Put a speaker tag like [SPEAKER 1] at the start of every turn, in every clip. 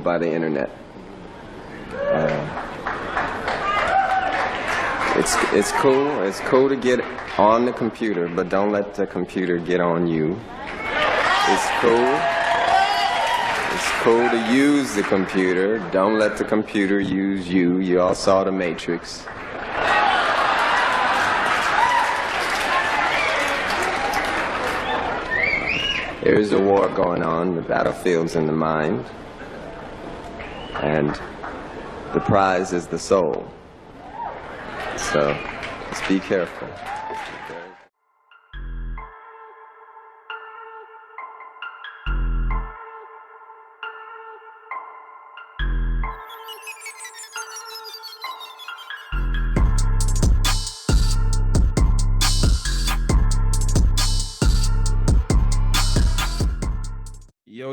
[SPEAKER 1] by the internet. It's cool. It's cool to get on the computer, but don't let the computer get on you. It's cool. It's cool to use the computer. Don't let the computer use you. You all saw The Matrix. There is a war going on. The battlefield's in the mind. And the prize is the soul. So, just be careful.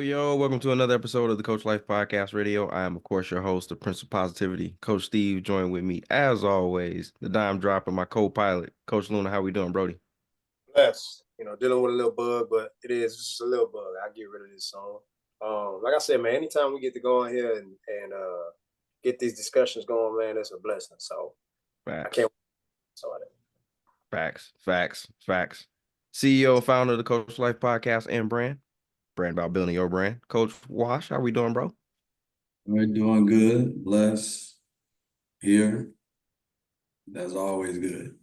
[SPEAKER 2] Yo, welcome to another episode of the Coach Life Podcast Radio. I am, of course, your host, the Prince of Positivity, Coach Steve. Joined with me, as always, the dime dropper, my co-pilot, Coach Luna. How we doing, Brody?
[SPEAKER 3] Blessed. Dealing with a little bug, but it's just a little bug. I'll get rid of this song. Like I said, man, anytime we get to go on here and get these discussions going, man, it's a blessing. So
[SPEAKER 2] Facts.
[SPEAKER 3] I can't. So
[SPEAKER 2] Facts. CEO and founder of the Coach Life Podcast and brand about building your brand. Coach Wash, how we doing, bro?
[SPEAKER 4] We're doing good. Blessed. Here. That's always good.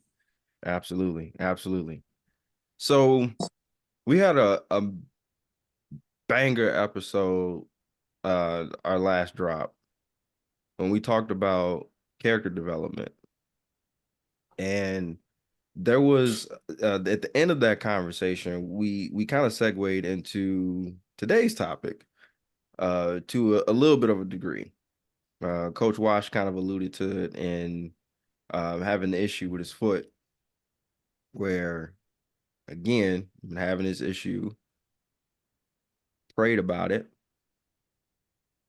[SPEAKER 2] Absolutely. So we had a banger episode, our last drop, when we talked about character development. And there was at the end of that conversation, we kind of segued into today's topic to a little bit of a degree. Coach Wash kind of alluded to it in having the issue with his foot, where, again, having this issue, prayed about it.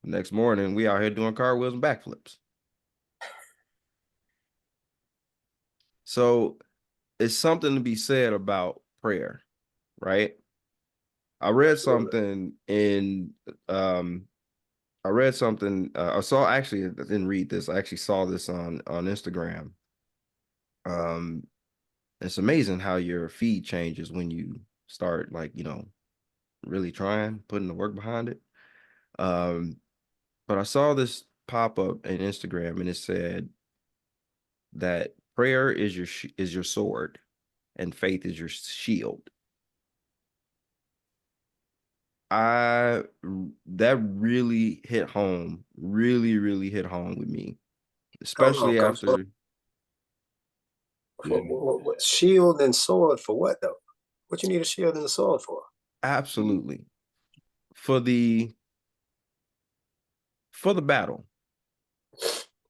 [SPEAKER 2] Next morning, we out here doing cartwheels and backflips. So it's something to be said about prayer, right? I read something I didn't read this. I actually saw this on Instagram. It's amazing how your feed changes when you start, really putting the work behind it. But I saw this pop up in Instagram, and it said that prayer is your sword and faith is your shield. That really hit home, really hit home with me, especially after.
[SPEAKER 3] What shield and sword for what though? What you need a shield and a sword for?
[SPEAKER 2] Absolutely. For the battle.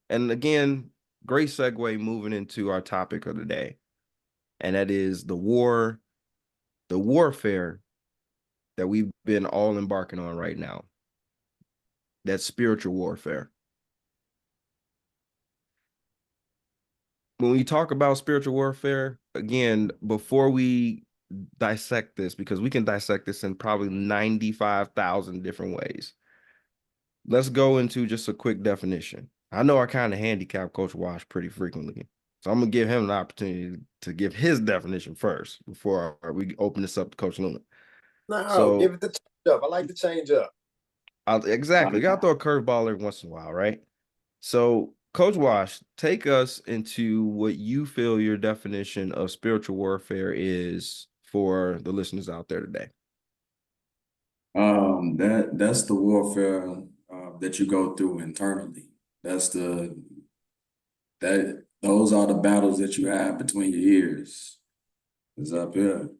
[SPEAKER 2] And again, great segue moving into our topic of the day. And that is the warfare that we've been all embarking on right now. That's spiritual warfare. When we talk about spiritual warfare, again, before we dissect this, because we can dissect this in probably 95,000 different ways, let's go into just a quick definition. I know I kind of handicap Coach Wash pretty frequently, so I'm going to give him an opportunity to give his definition first before we open this up to Coach Luna.
[SPEAKER 3] No, give it the change up. I like to change up.
[SPEAKER 2] Exactly. You got to throw a curveball every once in a while, right? So, Coach Wash, take us into what you feel your definition of spiritual warfare is for the listeners out there today.
[SPEAKER 4] That's the warfare that you go through internally. Those are the battles that you have between your ears. It's up here.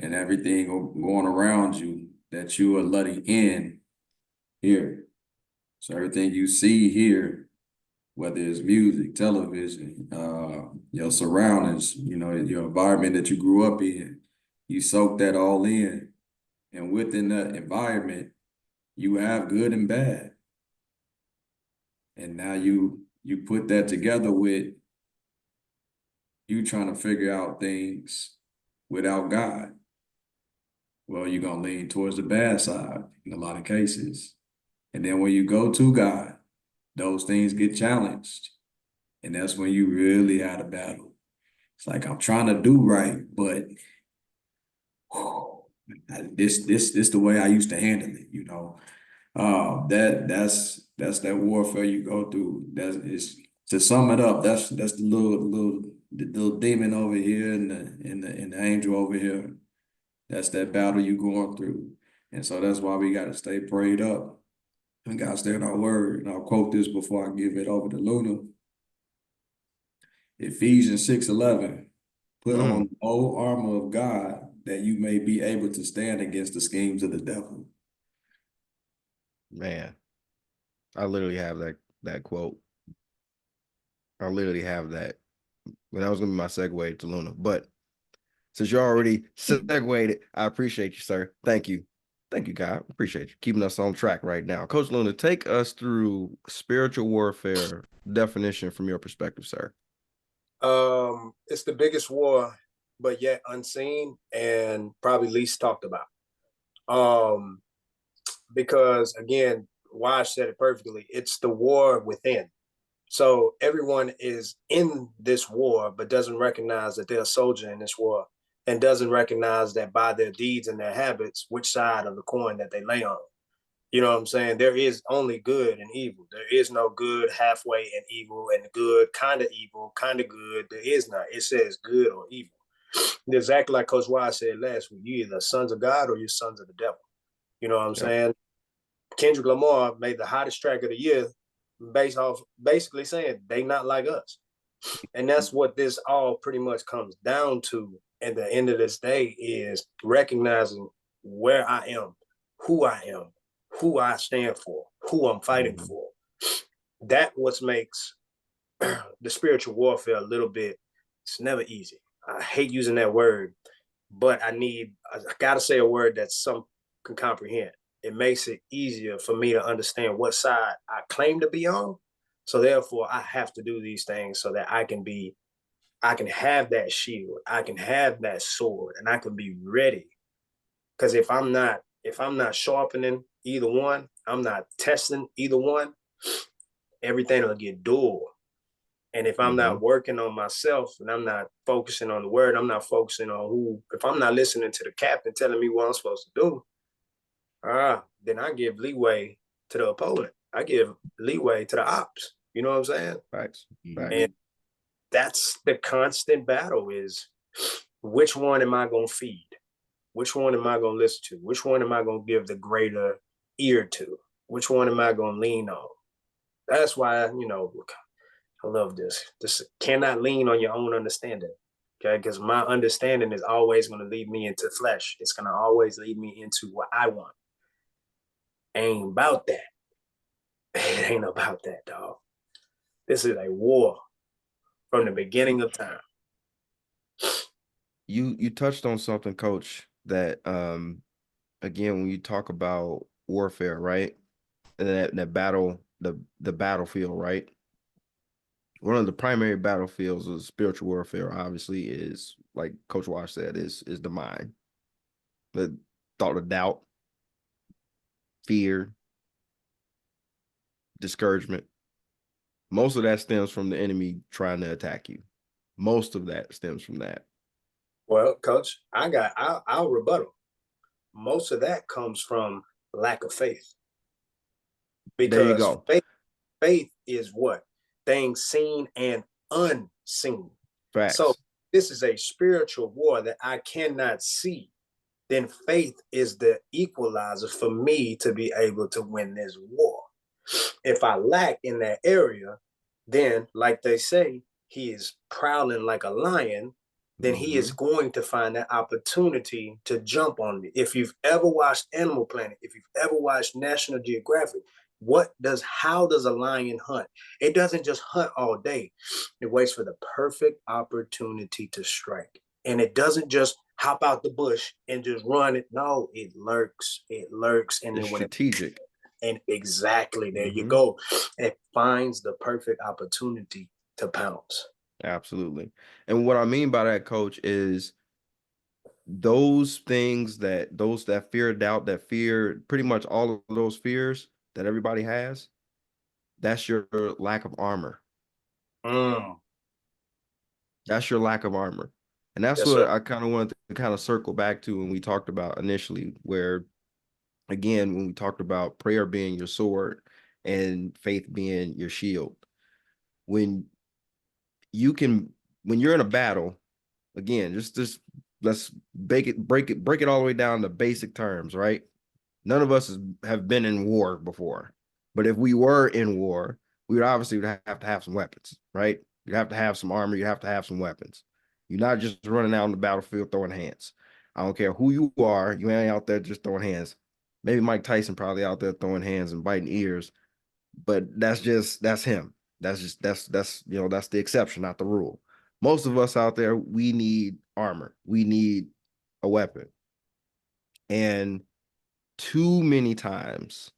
[SPEAKER 4] And everything going around you that you are letting in here. So everything you see here, whether it's music, television, your surroundings, your environment that you grew up in, you soak that all in. And within that environment, you have good and bad. And now you put that together with you trying to figure out things without God. Well, you're going to lean towards the bad side in a lot of cases. And then when you go to God, those things get challenged. And that's when you really had a battle. It's like I'm trying to do right, but this the way I used to handle it, you know. That's that warfare you go through. That's is to sum it up, that's the little demon over here and the angel over here. That's that battle you going through. And so that's why we gotta stay prayed up. We gotta stay in our word. And I'll quote this before I give it over to Luna. Ephesians 6:11. Put on the whole armor of God that you may be able to stand against the schemes of the devil.
[SPEAKER 2] Man, I literally have that quote. I literally have that. Well, that was gonna be my segue to Luna. But since you already segued it, I appreciate you, sir. Thank you. Thank you, God. Appreciate you keeping us on track right now. Coach Luna, take us through spiritual warfare definition from your perspective, sir.
[SPEAKER 3] It's the biggest war, but yet unseen and probably least talked about. Because again, Wash said it perfectly. It's the war within. So everyone is in this war, but doesn't recognize that they're a soldier in this war, and doesn't recognize that by their deeds and their habits, which side of the coin that they lay on. You know what I'm saying? There is only good and evil. There is no good halfway and evil and good, kind of good. There is not. It says good or evil. Exactly like Coach Wise said last week. You either sons of God or you're sons of the devil. You know what I'm saying? Kendrick Lamar made the hottest track of the year based off basically saying they not like us. And that's what this all pretty much comes down to at the end of this day is recognizing where I am, who I stand for, who I'm fighting for. That what makes the spiritual warfare a little bit, it's never easy. I hate using that word, but I gotta say a word that some can comprehend. It makes it easier for me to understand what side I claim to be on. So therefore I have to do these things so that I can have that shield, I can have that sword, and I can be ready. Because if I'm not sharpening either one, I'm not testing either one, everything will get dull. And if I'm not working on myself and I'm not focusing on the word, I'm not focusing on if I'm not listening to the captain telling me what I'm supposed to do, then I give leeway to the opponent. I give leeway to the ops. You know what I'm saying?
[SPEAKER 2] Facts.
[SPEAKER 3] And that's the constant battle is which one am I going to feed? Which one am I going to listen to? Which one am I going to give the greater ear to? Which one am I going to lean on? That's why, I love this. Just cannot lean on your own understanding. Okay. Because my understanding is always going to lead me into flesh. It's going to always lead me into what I want. Ain't about that. It ain't about that, dog. This is a war from the beginning of time.
[SPEAKER 2] You touched on something, Coach, that again, when you talk about warfare, right? That battle, the battlefield, right? One of the primary battlefields of spiritual warfare, obviously, is like Coach Wash said, is the mind. The thought of doubt, fear, discouragement. Most of that stems from the enemy trying to attack you. Most of that stems from that.
[SPEAKER 3] Well, Coach, I'll rebuttal. Most of that comes from lack of faith.
[SPEAKER 2] There you
[SPEAKER 3] Because
[SPEAKER 2] go.
[SPEAKER 3] faith is what? Things seen and unseen.
[SPEAKER 2] Facts.
[SPEAKER 3] So this is a spiritual war that I cannot see. Then faith is the equalizer for me to be able to win this war. If I lack in that area, then, like they say, he is prowling like a lion, then he is going to find that opportunity to jump on me. If you've ever watched Animal Planet, if you've ever watched National Geographic, how does a lion hunt? It doesn't just hunt all day. It waits for the perfect opportunity to strike. And it doesn't just hop out the bush and just run it. No, it lurks. And
[SPEAKER 2] it's
[SPEAKER 3] then when
[SPEAKER 2] strategic.
[SPEAKER 3] And exactly, there you go. It finds the perfect opportunity to pounce.
[SPEAKER 2] Absolutely. And what I mean by that, Coach, is those things that fear, doubt, that fear, pretty much all of those fears that everybody has, that's your lack of armor. That's your lack of armor. And that's
[SPEAKER 3] Yes,
[SPEAKER 2] what
[SPEAKER 3] sir.
[SPEAKER 2] I kind of wanted to kind of circle back to when we talked about initially, where again, when we talked about prayer being your sword and faith being your shield. When when you're in a battle, again, just let's break it all the way down to basic terms, right? None of us have been in war before, but if we were in war, we would obviously have to have some weapons, right? You have to have some armor, you have to have some weapons. You're not just running out on the battlefield throwing hands. I don't care who you are, you ain't out there just throwing hands. Maybe Mike Tyson probably out there throwing hands and biting ears, but that's him. That's that's the exception, not the rule. Most of us out there, we need armor. We need a weapon. And too many times,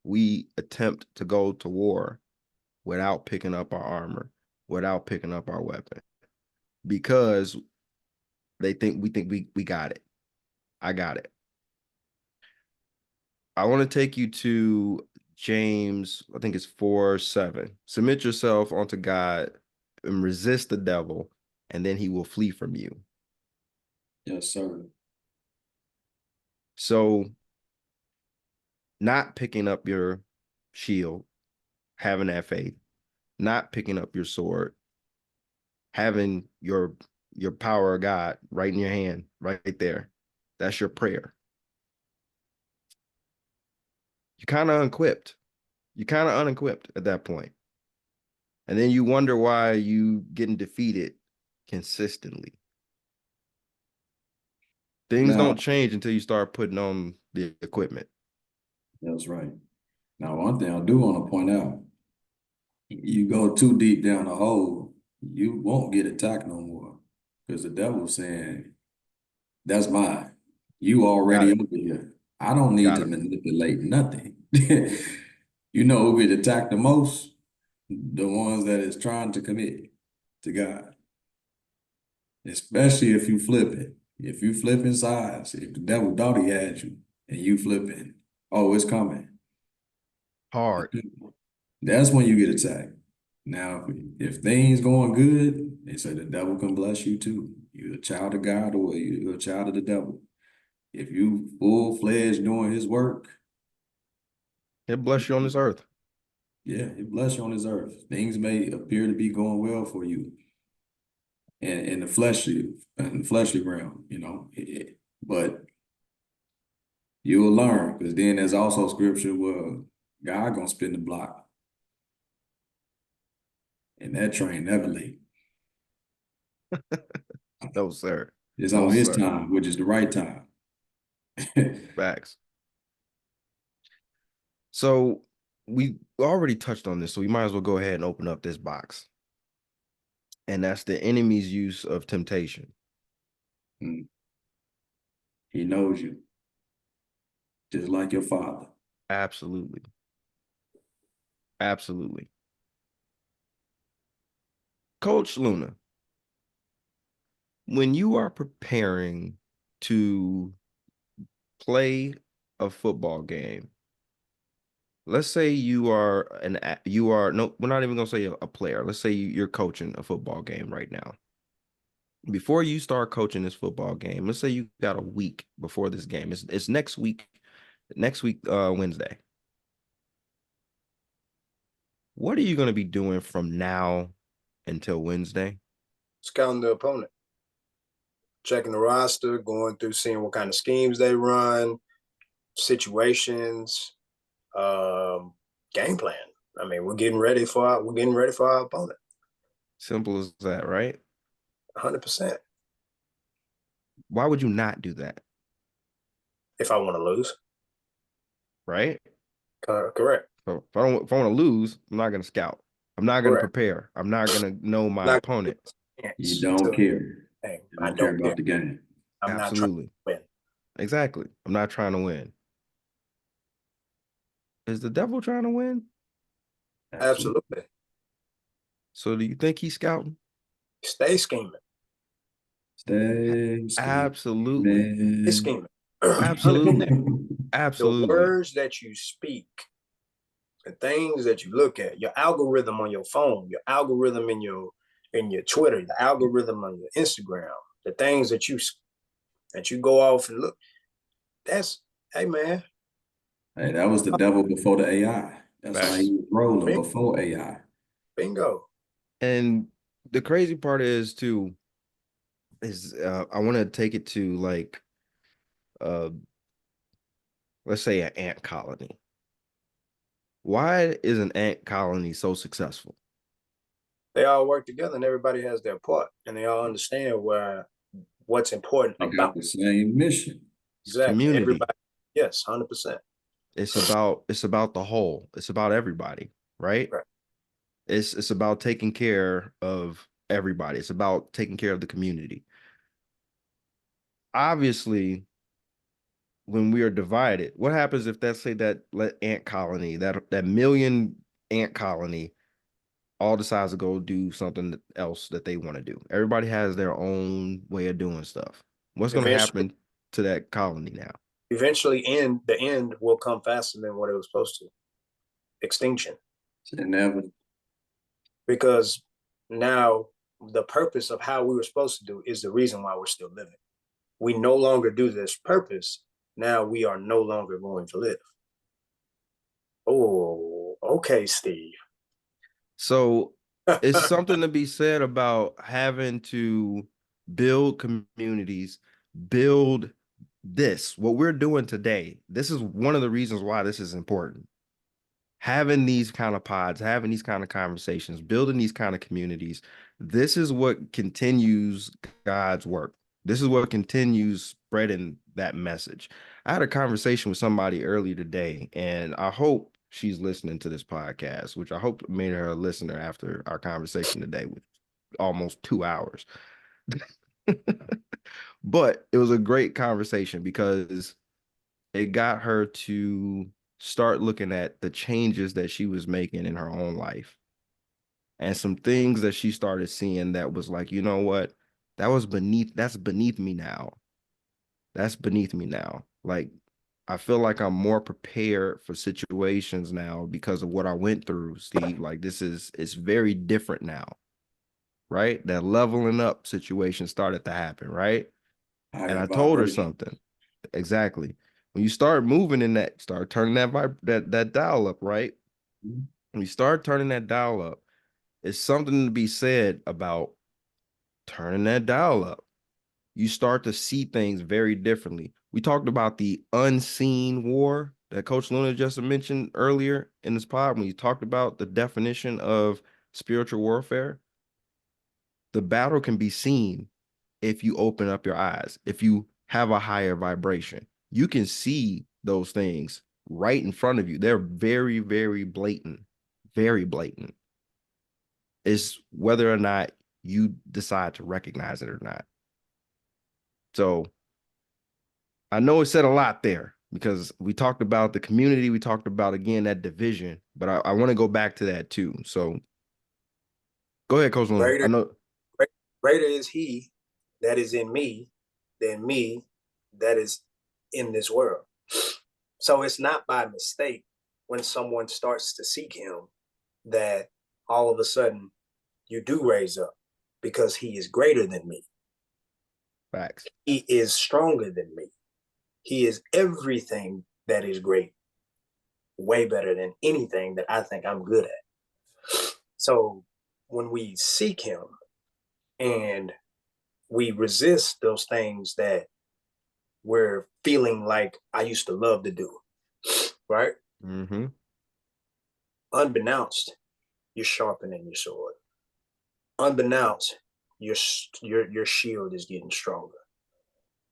[SPEAKER 2] we attempt to go to war without picking up our armor, without picking up our weapon, because we think we got it. I got it. I want to take you to James, I think it's 4:7. Submit yourself unto God and resist the devil, and then he will flee from you.
[SPEAKER 4] Yes, sir.
[SPEAKER 2] So, not picking up your shield, having that faith, not picking up your sword, having your power of God right in your hand, right there. That's your prayer. You're kind of unequipped. You're kind of unequipped at that point. And then you wonder why you getting defeated consistently. Things
[SPEAKER 4] Now,
[SPEAKER 2] don't change until you start putting on the equipment.
[SPEAKER 4] that's right. Now, one thing I do want to point out, you go too deep down the hole, you won't get attacked no more. Because the devil's saying, that's mine. You
[SPEAKER 2] Got
[SPEAKER 4] already
[SPEAKER 2] it.
[SPEAKER 4] over here. I don't need
[SPEAKER 2] Got
[SPEAKER 4] to
[SPEAKER 2] it.
[SPEAKER 4] manipulate nothing. You know who get attacked the most? The ones that is trying to commit to God. Especially if you flip it. If you flipping sides, if the devil thought he had you and you flipping, oh, it's coming.
[SPEAKER 2] Hard.
[SPEAKER 4] That's when you get attacked. Now, if things going good, they say the devil can bless you too. You're a child of God or you're a child of the devil. If you full-fledged doing his work,
[SPEAKER 2] He'll bless you on this earth.
[SPEAKER 4] yeah, he bless you on this earth. Things may appear to be going well for you in the fleshly realm, but you'll learn because then there's also scripture where God gonna spin the block, and that train never late.
[SPEAKER 2] No, sir.
[SPEAKER 4] It's
[SPEAKER 2] No,
[SPEAKER 4] on his
[SPEAKER 2] sir.
[SPEAKER 4] time, which is the right time.
[SPEAKER 2] Facts. So we already touched on this, so we might as well go ahead and open up this box. And that's the enemy's use of temptation.
[SPEAKER 4] Mm. He knows you, just like your father.
[SPEAKER 2] Absolutely. Absolutely. Coach Luna, when you are preparing to play a football game, let's say you are no, we're not even gonna say a player. Let's say you're coaching a football game right now. Before you start coaching this football game, let's say you got a week before this game. It's next week, Wednesday. What are you going to be doing from now until Wednesday?
[SPEAKER 3] Scouting the opponent, checking the roster, going through, seeing what kind of schemes they run, situations, game plan. I mean, we're getting ready for our opponent.
[SPEAKER 2] Simple as that, right?
[SPEAKER 3] 100%.
[SPEAKER 2] Why would you not do that?
[SPEAKER 3] If I want to lose,
[SPEAKER 2] right?
[SPEAKER 3] Correct.
[SPEAKER 2] So if I want to lose, I'm not going to scout. I'm not going to
[SPEAKER 3] Correct.
[SPEAKER 2] prepare. I'm not going to know my
[SPEAKER 3] Not
[SPEAKER 2] opponent.
[SPEAKER 4] You don't care.
[SPEAKER 3] Hey,
[SPEAKER 4] You don't care about the game.
[SPEAKER 3] I'm not trying to win.
[SPEAKER 2] Exactly. I'm not trying to win. Is the devil trying to win?
[SPEAKER 3] Absolutely.
[SPEAKER 2] So do you think he's scouting?
[SPEAKER 3] Stay scheming.
[SPEAKER 4] Stay scheming.
[SPEAKER 2] Absolutely.
[SPEAKER 3] Stay scheming.
[SPEAKER 2] Absolutely. Absolutely.
[SPEAKER 3] The words that you speak, the things that you look at, your algorithm on your phone, your algorithm in your Twitter, the algorithm on your Instagram, the things that you go off and look. That's, hey man.
[SPEAKER 4] Hey, that was the devil before the AI. That's how he was rolling before AI.
[SPEAKER 3] Bingo.
[SPEAKER 2] And the crazy part is too, is I want to take it to like, let's say an ant colony. Why is an ant colony so successful?
[SPEAKER 3] They all work together and everybody has their part and they all understand what's important
[SPEAKER 4] They got
[SPEAKER 3] about
[SPEAKER 4] the same mission.
[SPEAKER 2] It's
[SPEAKER 3] exactly
[SPEAKER 2] community.
[SPEAKER 3] everybody. Yes, 100%.
[SPEAKER 2] It's about the whole. It's about everybody, right?
[SPEAKER 3] Right.
[SPEAKER 2] It's about taking care of everybody. It's about taking care of the community. Obviously, when we are divided, what happens if let's say that ant colony, that million ant colony, all decides to go do something else that they want to do? Everybody has their own way of doing stuff. What's going to happen to that colony now?
[SPEAKER 3] Eventually, the end will come faster than what it was supposed to. Extinction.
[SPEAKER 4] It's inevitable.
[SPEAKER 3] Because now the purpose of how we were supposed to do is the reason why we're still living. We no longer do this purpose. Now we are no longer going to live. Oh, okay, Steve.
[SPEAKER 2] So it's something to be said about having to build communities, build this, what we're doing today. This is one of the reasons why this is important. Having these kind of pods, having these kind of conversations, building these kind of communities. This is what continues God's work. This is what continues spreading that message. I had a conversation with somebody earlier today, and I hope she's listening to this podcast, which I hope made her a listener after our conversation today with almost 2 hours. But it was a great conversation because it got her to start looking at the changes that she was making in her own life and some things that she started seeing that was like, you know what? That's beneath me now. That's beneath me now. Like, I feel like I'm more prepared for situations now because of what I went through, Steve. Like, it's very different now, right? That leveling up situation started to happen, right? And
[SPEAKER 4] Higher
[SPEAKER 2] I told her
[SPEAKER 4] vibration.
[SPEAKER 2] something. Exactly. When you start moving in that, start turning that dial up, right?
[SPEAKER 4] Mhm.
[SPEAKER 2] When you start turning that dial up, it's something to be said about turning that dial up. You start to see things very differently. We talked about the unseen war that Coach Luna just mentioned earlier in this pod when you talked about the definition of spiritual warfare. The battle can be seen if you open up your eyes, if you have a higher vibration. You can see those things right in front of you. They're very, very blatant, very blatant. It's whether or not you decide to recognize it or not. So I know it said a lot there because we talked about the community. We talked about, again, that division, but I want to go back to that too. So go ahead, Coach Luna. I know.
[SPEAKER 3] Greater is he that is in me than me that is in this world. So it's not by mistake when someone starts to seek him that all of a sudden you do raise up because he is greater than me.
[SPEAKER 2] Facts.
[SPEAKER 3] He is stronger than me. He is everything that is great, way better than anything that I think I'm good at. So when we seek him and we resist those things that we're feeling like I used to love to do, right?
[SPEAKER 2] Mm-hmm.
[SPEAKER 3] Unbeknownst, you're sharpening your sword. Unbeknownst, your shield is getting stronger.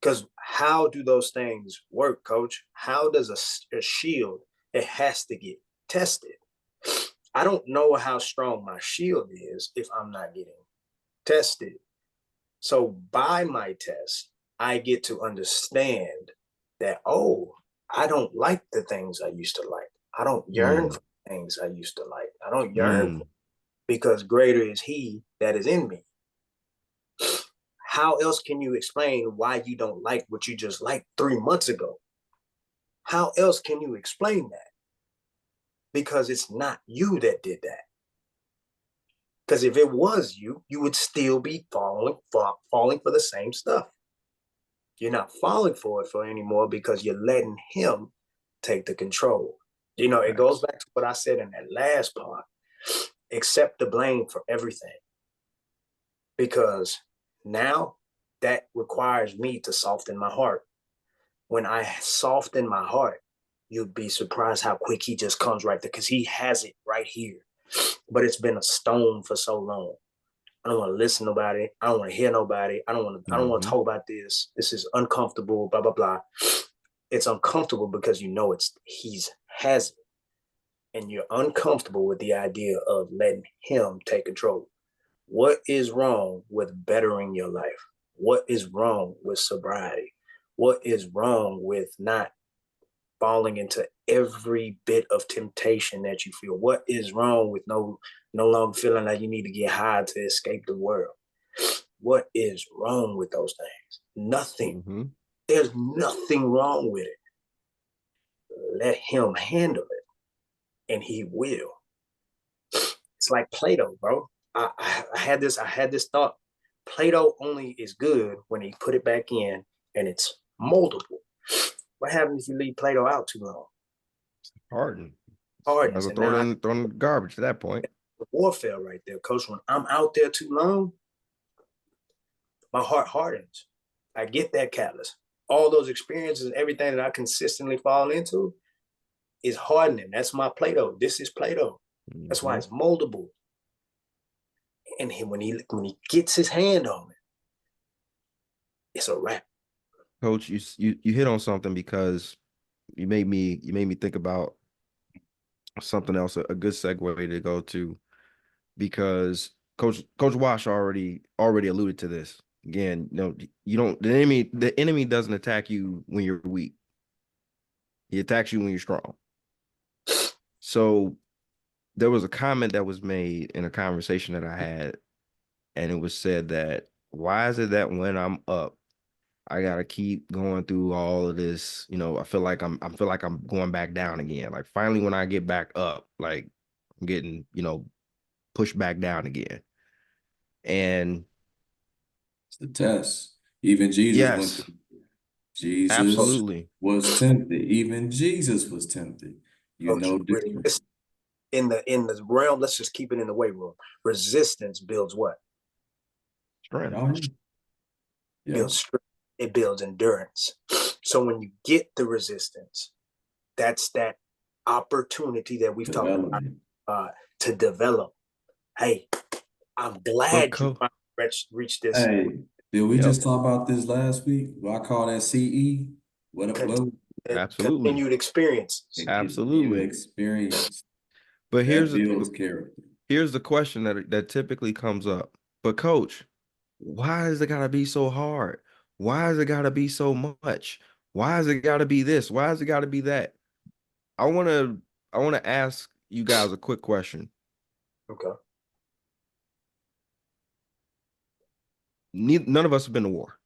[SPEAKER 3] Because how do those things work, Coach? How does a shield? It has to get tested. I don't know how strong my shield is if I'm not getting tested. So by my test, I get to understand that, oh, I don't like the things I used to like. I don't yearn for things I used to like. I don't yearn because greater is he that is in me. How else can you explain why you don't like what you just liked 3 months ago? How else can you explain that? Because it's not you that did that. Because if it was you, you would still be falling for the same stuff. You're not falling for it anymore because you're letting him take the control. You know, it goes back to what I said in that last part. Accept the blame for everything. Because now that requires me to soften my heart. When I soften my heart, you'd be surprised how quick he just comes right there because he has it right here. But it's been a stone for so long. I don't want to listen to nobody. I don't want to hear nobody. I don't want to talk about this. This is uncomfortable, blah, blah, blah. It's uncomfortable because you know he's has it. And you're uncomfortable with the idea of letting him take control. What is wrong with bettering your life? What is wrong with sobriety? What is wrong with not falling into every bit of temptation that you feel? What is wrong with no longer feeling like you need to get high to escape the world? What is wrong with those things? Nothing.
[SPEAKER 2] Mm-hmm.
[SPEAKER 3] There's nothing wrong with it. Let him handle it, and he will. It's like Play-Doh, bro. I had this thought. Play-Doh only is good when you put it back in and it's moldable. What happens if you leave Play-Doh out too long?
[SPEAKER 2] Harden.
[SPEAKER 3] Hardens.
[SPEAKER 2] Throw it in the garbage at that point.
[SPEAKER 3] Warfare right there, coach. When I'm out there too long, my heart hardens. I get that callous. All those experiences and everything that I consistently fall into is hardening. That's my Play-Doh. This is Play-Doh. That's why it's moldable. And when he gets his hand on it, it's a wrap.
[SPEAKER 2] Coach, you hit on something because you made me think about something else, a good segue to go to, because Coach Wash already alluded to this. Again, the enemy doesn't attack you when you're weak. He attacks you when you're strong. So there was a comment that was made in a conversation that I had, and it was said that, why is it that when I'm up, I gotta keep going through all of this? I feel like I'm going back down again. Like, finally, when I get back up, like, I'm getting, pushed back down again. And
[SPEAKER 4] It's the test. Even Jesus went
[SPEAKER 2] yes,
[SPEAKER 4] through. Jesus
[SPEAKER 2] absolutely.
[SPEAKER 4] was tempted. Even Jesus was tempted.
[SPEAKER 3] Coach, in the realm, let's just keep it in the weight room. Resistance builds what?
[SPEAKER 2] Strength.
[SPEAKER 3] Builds strength. It builds endurance. So when you get the resistance, that's that opportunity that we've talked about to develop. Hey, I'm glad you reached this.
[SPEAKER 4] Hey, did we just talk about this last week? What I call that CE?
[SPEAKER 2] Absolutely.
[SPEAKER 3] Continued experience.
[SPEAKER 2] Absolutely.
[SPEAKER 4] Experience.
[SPEAKER 2] But here's
[SPEAKER 4] builds character.
[SPEAKER 2] Here's the question that typically comes up. But coach, why has it gotta be so hard? Why has it gotta be so much? Why has it gotta be this? Why has it gotta be that? I wanna ask you guys a quick question.
[SPEAKER 3] Okay.
[SPEAKER 2] None of us have been to war,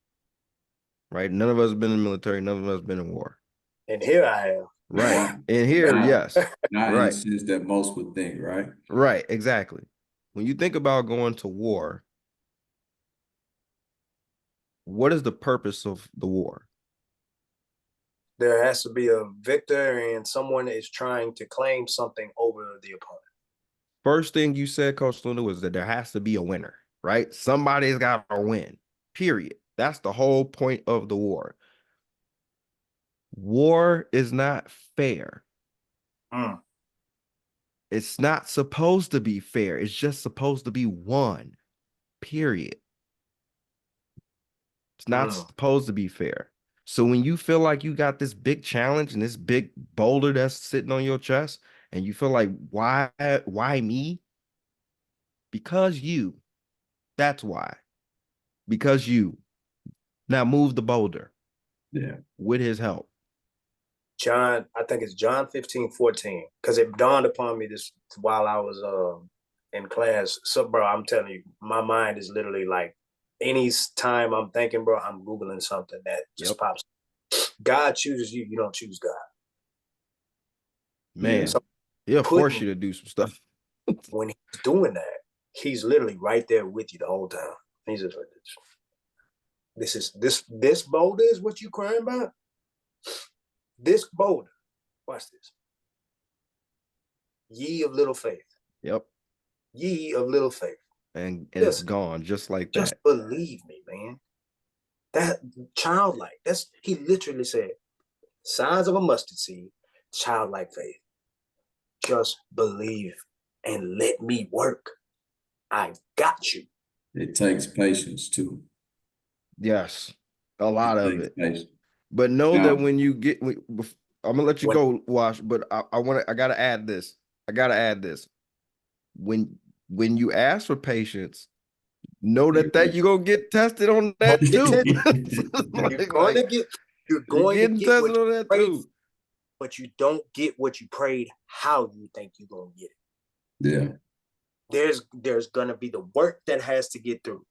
[SPEAKER 2] right? None of us have been in the military. None of us have been in war.
[SPEAKER 3] And here I am.
[SPEAKER 2] Right. And here, yes.
[SPEAKER 4] Not
[SPEAKER 2] right.
[SPEAKER 4] in the sense that most would think, right?
[SPEAKER 2] Right, exactly. When you think about going to war, what is the purpose of the war?
[SPEAKER 3] There has to be a victor and someone is trying to claim something over the opponent.
[SPEAKER 2] First thing you said, Coach Luna, was that there has to be a winner, right? Somebody's got to win, period. That's the whole point of the war. War is not fair. It's not supposed to be fair. It's just supposed to be won, period. It's not supposed to be fair. So when you feel like you got this big challenge and this big boulder that's sitting on your chest, and you feel like, why me? Because you. That's why. Because you. Now move the boulder.
[SPEAKER 4] Yeah.
[SPEAKER 2] With his help.
[SPEAKER 3] John, I think it's John 15:14. Because it dawned upon me this while I was in class. So, bro, I'm telling you, my mind is literally like, any time I'm thinking, bro, I'm Googling something that just pops. God chooses you, you don't choose God.
[SPEAKER 2] Man,
[SPEAKER 3] So
[SPEAKER 2] he'll force
[SPEAKER 3] putting
[SPEAKER 2] you to do some stuff.
[SPEAKER 3] when he's doing that, he's literally right there with you the whole time. He's just like, this boulder is what you crying about? This boulder, watch this. Ye of little faith.
[SPEAKER 2] Yep.
[SPEAKER 3] Ye of little faith.
[SPEAKER 2] And it's gone just like
[SPEAKER 3] Just
[SPEAKER 2] that.
[SPEAKER 3] believe me, man. That childlike. He literally said, signs of a mustard seed, childlike faith. Just believe and let me work. I got you.
[SPEAKER 4] It takes patience too.
[SPEAKER 2] Yes. A lot of it.
[SPEAKER 4] Patience.
[SPEAKER 2] But know
[SPEAKER 4] Now,
[SPEAKER 2] that when you get, I'm gonna let you go, Wash. But I gotta add this. When you ask for patience, know that you're gonna get tested on that too.
[SPEAKER 3] You're
[SPEAKER 2] You're
[SPEAKER 3] going to
[SPEAKER 2] getting
[SPEAKER 3] get
[SPEAKER 2] tested
[SPEAKER 3] what
[SPEAKER 2] on
[SPEAKER 3] you
[SPEAKER 2] that
[SPEAKER 3] prayed,
[SPEAKER 2] too.
[SPEAKER 3] but you don't get what you prayed. How you think you're gonna get it?
[SPEAKER 4] Yeah.
[SPEAKER 3] There's gonna be the work that has to get through,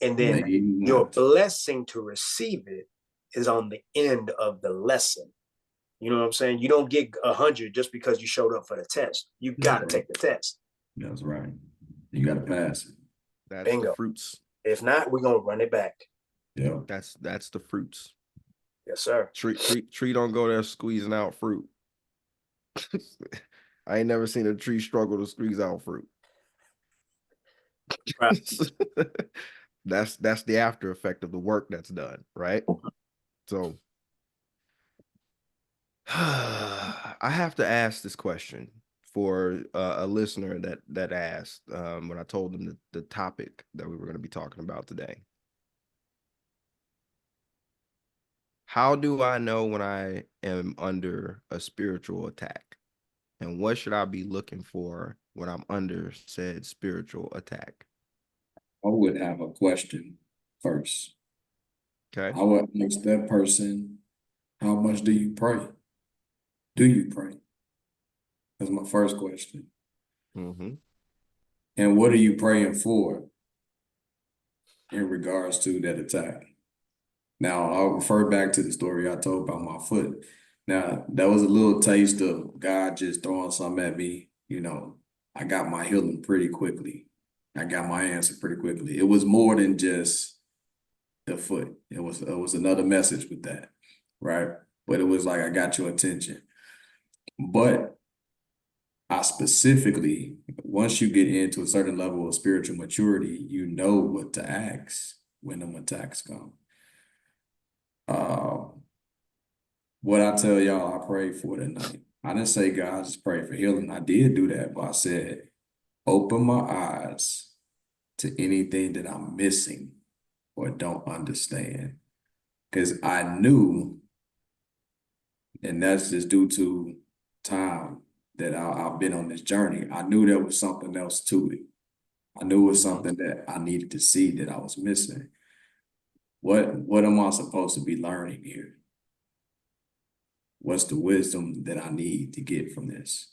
[SPEAKER 3] and then
[SPEAKER 4] Maybe
[SPEAKER 3] your
[SPEAKER 4] not.
[SPEAKER 3] blessing to receive it is on the end of the lesson. You know what I'm saying? You don't get 100 just because you showed up for the test. You got to take the test.
[SPEAKER 4] That's right. You got to pass it.
[SPEAKER 2] That's
[SPEAKER 3] Bingo.
[SPEAKER 2] the fruits.
[SPEAKER 3] If not, we're gonna run it back.
[SPEAKER 4] Yeah.
[SPEAKER 2] That's the fruits.
[SPEAKER 3] Yes, sir.
[SPEAKER 2] Tree don't go there squeezing out fruit. I ain't never seen a tree struggle to squeeze out fruit.
[SPEAKER 3] Right.
[SPEAKER 2] That's the after effect of the work that's done, right? So I have to ask this question for a listener that asked when I told them the topic that we were going to be talking about today. How do I know when I am under a spiritual attack? And what should I be looking for when I'm under said spiritual attack?
[SPEAKER 4] I would have a question first.
[SPEAKER 2] Okay.
[SPEAKER 4] I would ask that person, how much do you pray? Do you pray? That's my first question.
[SPEAKER 2] Mm-hmm.
[SPEAKER 4] And what are you praying for in regards to that attack? Now, I'll refer back to the story I told about my foot. Now, that was a little taste of God just throwing something at me. You know, I got my healing pretty quickly. I got my answer pretty quickly. It was more than just the foot. It was another message with that, right? But it was like, I got your attention. But I specifically, once you get into a certain level of spiritual maturity, you know what to ask when them attacks come. What I tell y'all I prayed for tonight. I didn't say, God, just pray for healing. I did do that, but I said, open my eyes to anything that I'm missing or don't understand. Because I knew, and that's just due to time that I've been on this journey, I knew there was something else to it. I knew it was something that I needed to see that I was missing. What am I supposed to be learning here? What's the wisdom that I need to get from this?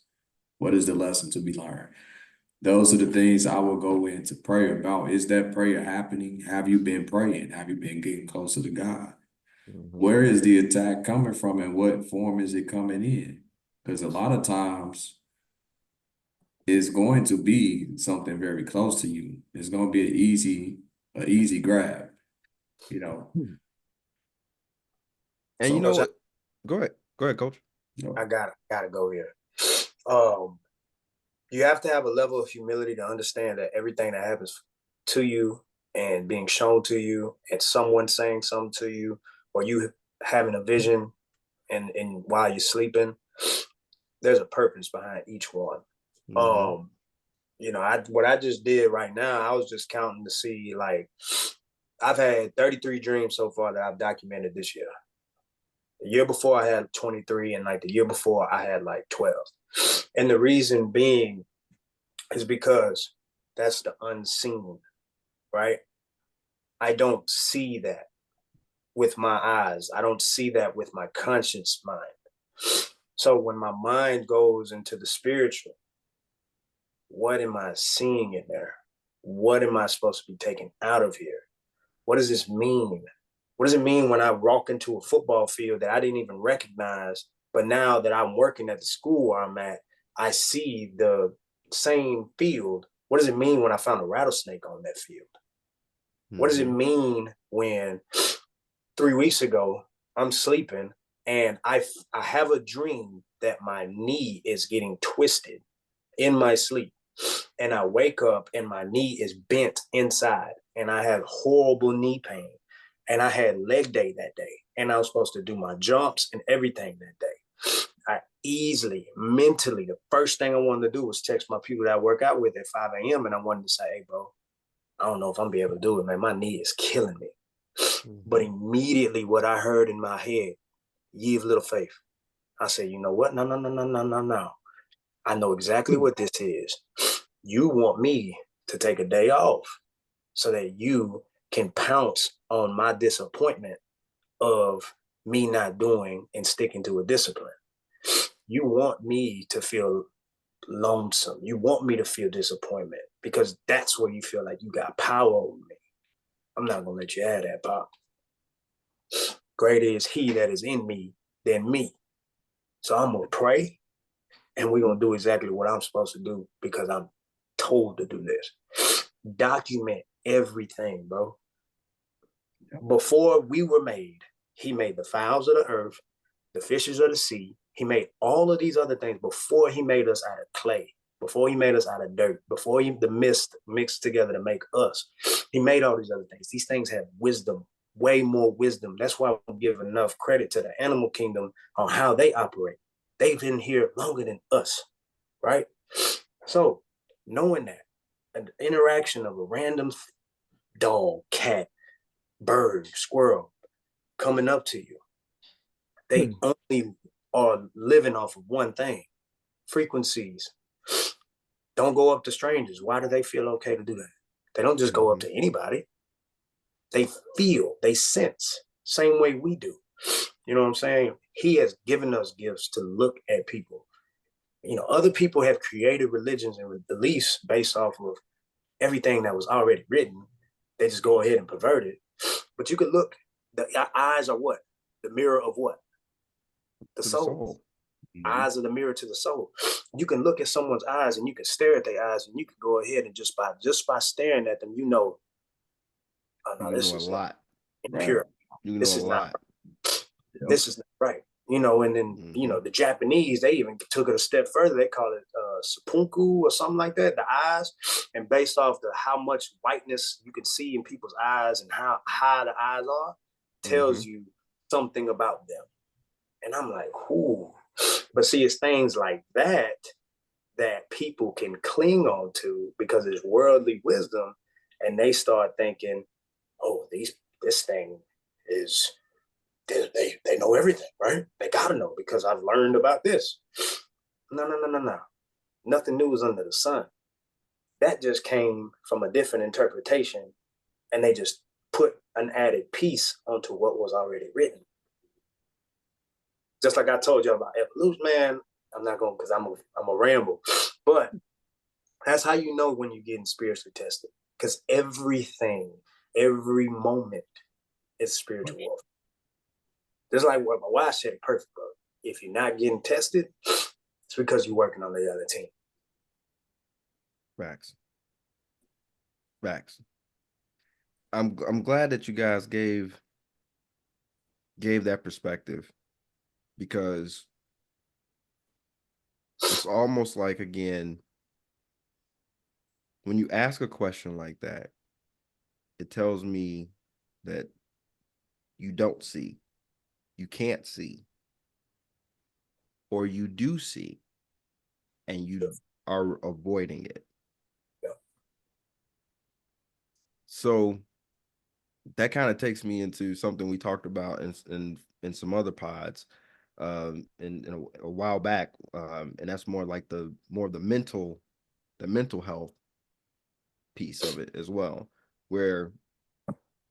[SPEAKER 4] What is the lesson to be learned? Those are the things I will go in to pray about. Is that prayer happening? Have you been praying? Have you been getting closer to God?
[SPEAKER 2] Mm-hmm.
[SPEAKER 4] Where is the attack coming from and what form is it coming in? Because a lot of times it's going to be something very close to you. It's going to be an easy grab, you know.
[SPEAKER 2] And you know what? Go ahead, coach.
[SPEAKER 3] I gotta go here. You have to have a level of humility to understand that everything that happens to you and being shown to you and someone saying something to you or you having a vision and while you're sleeping, there's a purpose behind each one.
[SPEAKER 2] Mm-hmm.
[SPEAKER 3] You know, what I just did right now, I was just counting to see, like, I've had 33 dreams so far that I've documented this year. The year before I had 23, and like the year before I had like 12. And the reason being is because that's the unseen, right? I don't see that with my eyes. I don't see that with my conscious mind. So when my mind goes into the spiritual, what am I seeing in there? What am I supposed to be taking out of here? What does this mean? What does it mean when I walk into a football field that I didn't even recognize But now that I'm working at the school where I'm at, I see the same field. What does it mean when I found a rattlesnake on that field? What does it mean when 3 weeks ago I'm sleeping and I have a dream that my knee is getting twisted in my sleep, and I wake up and my knee is bent inside, and I have horrible knee pain, and I had leg day that day, and I was supposed to do my jumps and everything that day. I easily, mentally, the first thing I wanted to do was text my people that I work out with at 5 a.m. and I wanted to say, hey, bro, I don't know if I'm be able to do it, man. My knee is killing me. But immediately what I heard in my head, ye of little faith. I said, you know what? No. I know exactly what this is. You want me to take a day off so that you can pounce on my disappointment of me not doing and sticking to a discipline. You want me to feel lonesome. You want me to feel disappointment because that's where you feel like you got power over me. I'm not going to let you have that, Pop. Greater is he that is in me than me. So I'm going to pray and we're going to do exactly what I'm supposed to do because I'm told to do this. Document everything, bro. Before we were made, he made the fowls of the earth, the fishes of the sea. He made all of these other things before he made us out of clay, before he made us out of dirt, before the mist mixed together to make us. He made all these other things. These things have wisdom, way more wisdom. That's why we give enough credit to the animal kingdom on how they operate. They've been here longer than us, right? So knowing that, an interaction of a random dog, cat, bird, squirrel coming up to you, they only are living off of one thing: frequencies. Don't go up to strangers. Why do they feel okay to do that? They don't just go up to anybody. They feel, they sense, same way we do. You know what I'm saying? He has given us gifts to look at people. You know, other people have created religions and beliefs based off of everything that was already written. They just go ahead and pervert it. But you could look, the eyes are what? The mirror of what? The soul. Eyes are the mirror to the soul. You can look at someone's eyes and you can stare at their eyes and you can go ahead and just by staring at them, you know, oh no, this is a lot. Impure.
[SPEAKER 2] You
[SPEAKER 3] this
[SPEAKER 2] know
[SPEAKER 3] is
[SPEAKER 2] a lot.
[SPEAKER 3] Not, this is not right. You know, and then you know, the Japanese, they even took it a step further. They call it seppunku or something like that, the eyes. And based off the how much whiteness you can see in people's eyes and how high the eyes are, tells you something about them. And I'm like, ooh. But see, it's things like that that people can cling on to because it's worldly wisdom, and they start thinking, oh, this thing is they know everything, right? They gotta know because I've learned about this. No. Nothing new is under the sun. That just came from a different interpretation, and they just put an added piece onto what was already written. Just like I told you about evolution, man. I'm not going because I'm a ramble, but that's how you know when you're getting spiritually tested. Because everything, every moment is spiritual warfare. Just like what my wife said it perfect, bro. If you're not getting tested, it's because you're working on the other team.
[SPEAKER 2] Facts. I'm glad that you guys gave that perspective, because it's almost like, again, when you ask a question like that, it tells me that you don't see, you can't see, or you do see, and you are avoiding it.
[SPEAKER 3] Yeah.
[SPEAKER 2] So that kind of takes me into something we talked about in some other pods in a while back, and that's more like the mental health piece of it as well, where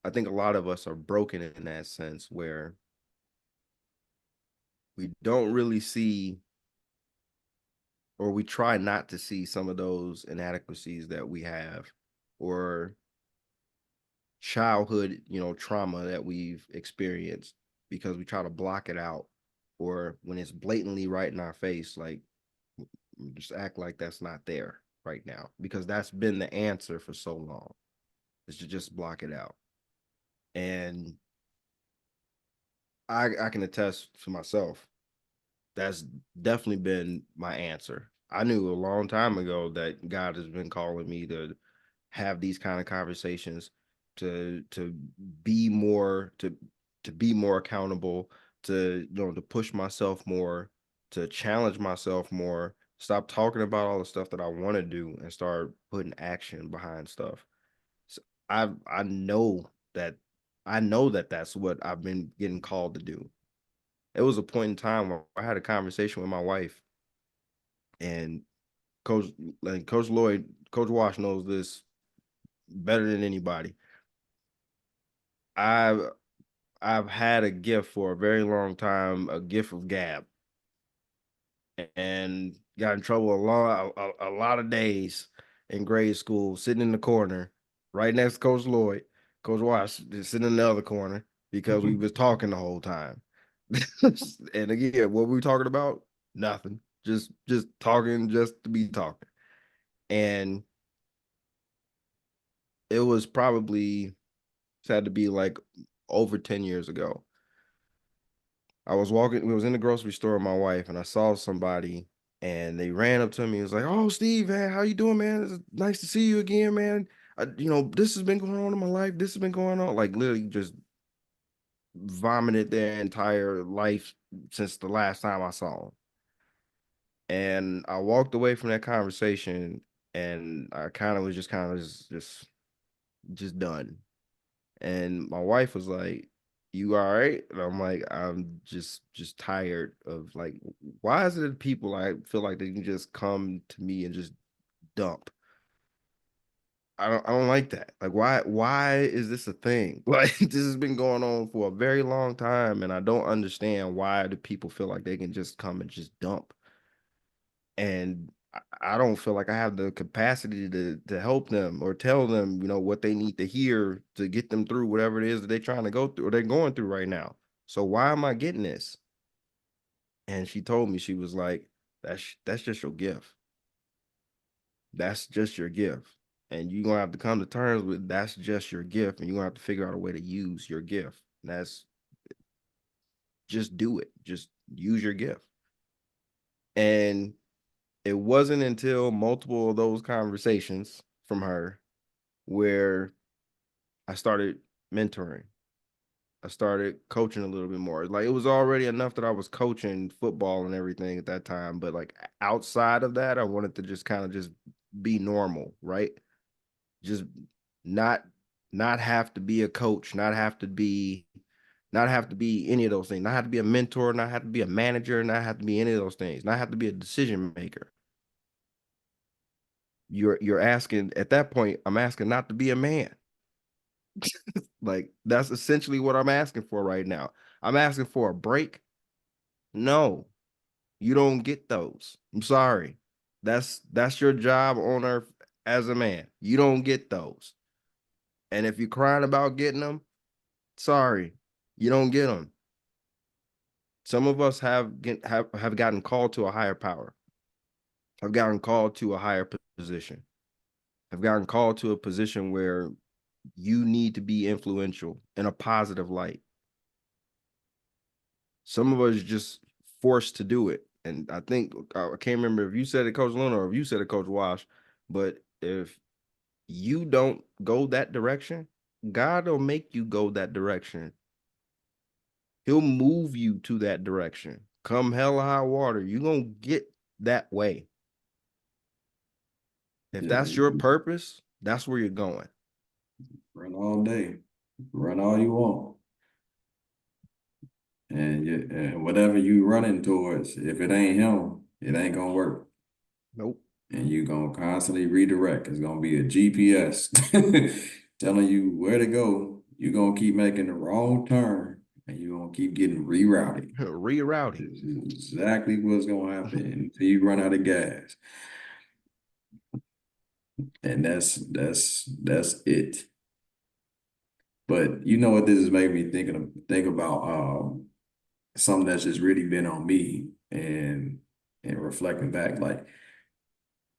[SPEAKER 2] I think a lot of us are broken in that sense, where we don't really see, or we try not to see, some of those inadequacies that we have, or childhood, trauma that we've experienced, because we try to block it out or when it's blatantly right in our face, like just act like that's not there right now, because that's been the answer for so long, is to just block it out. And I can attest to myself, that's definitely been my answer. I knew a long time ago that God has been calling me to have these kind of conversations, to be more, to be more accountable, to to push myself more, to challenge myself more, stop talking about all the stuff that I want to do and start putting action behind stuff. So I know that, that's what I've been getting called to do. It was a point in time where I had a conversation with my wife, and Coach Coach Lloyd, Coach Wash knows this better than anybody. I've I've had a gift for a very long time, a gift of gab, and got in trouble a lot of days in grade school, sitting in the corner right next to Coach Lloyd. Coach Wash just sitting in the other corner because we was talking the whole time. And again, what we were talking about? Nothing. Just talking just to be talking. And it was probably, it had to be like over 10 years ago. I was walking, we was in the grocery store with my wife, and I saw somebody, and they ran up to me. It was like, "Oh, Steve, man, how you doing, man? It's nice to see you again, man. This has been going on in my life. This has been going on." Like literally just vomited their entire life since the last time I saw them. And I walked away from that conversation, and I kind of was just just done. And my wife was like, "You all right?" And I'm like, "I'm just tired of, like, why is it that people, I feel like they can just come to me and just dump? I don't like that. Like, why is this a thing?" Like, this has been going on for a very long time, and I don't understand why do people feel like they can just come and just dump. And I don't feel like I have the capacity to help them or tell them, what they need to hear to get them through whatever it is that they're trying to go through or they're going through right now. So why am I getting this? And she told me, she was like, that's just your gift. That's just your gift. And you're gonna have to come to terms with, that's just your gift, and you're gonna have to figure out a way to use your gift. That's, just do it. Just use your gift. And it wasn't until multiple of those conversations from her where I started mentoring. I started coaching a little bit more. Like, it was already enough that I was coaching football and everything at that time, but like outside of that, I wanted to just kind of just be normal, right? Just not not have to be a coach, not have to be any of those things, not have to be a mentor, not have to be a manager, not have to be any of those things, not have to be a decision maker. You're asking, at that point, I'm asking not to be a man. Like, that's essentially what I'm asking for right now. I'm asking for a break. No, you don't get those. I'm sorry. That's your job on earth as a man. You don't get those. And if you're crying about getting them, sorry, you don't get them. Some of us have gotten called to a higher power. Have gotten called to a higher position. Have gotten called to a position where you need to be influential in a positive light. Some of us just forced to do it. And I think, I can't remember if you said it, Coach Luna, or if you said it, Coach Wash, but if you don't go that direction, God will make you go that direction. He'll move you to that direction. Come hell or high water, you're going to get that way. If
[SPEAKER 4] Yeah,
[SPEAKER 2] that's your purpose, that's where you're going.
[SPEAKER 4] run all day, run all you want. And whatever you running towards, if it ain't him, it ain't gonna work.
[SPEAKER 2] Nope.
[SPEAKER 4] And you gonna constantly redirect. It's gonna be a GPS telling you where to go. You're gonna keep making the wrong turn, and you're gonna keep getting rerouted.
[SPEAKER 2] Rerouting.
[SPEAKER 4] This is exactly what's gonna happen until you run out of gas. And that's it. But you know what this has made me think about something that's just really been on me, and reflecting back, like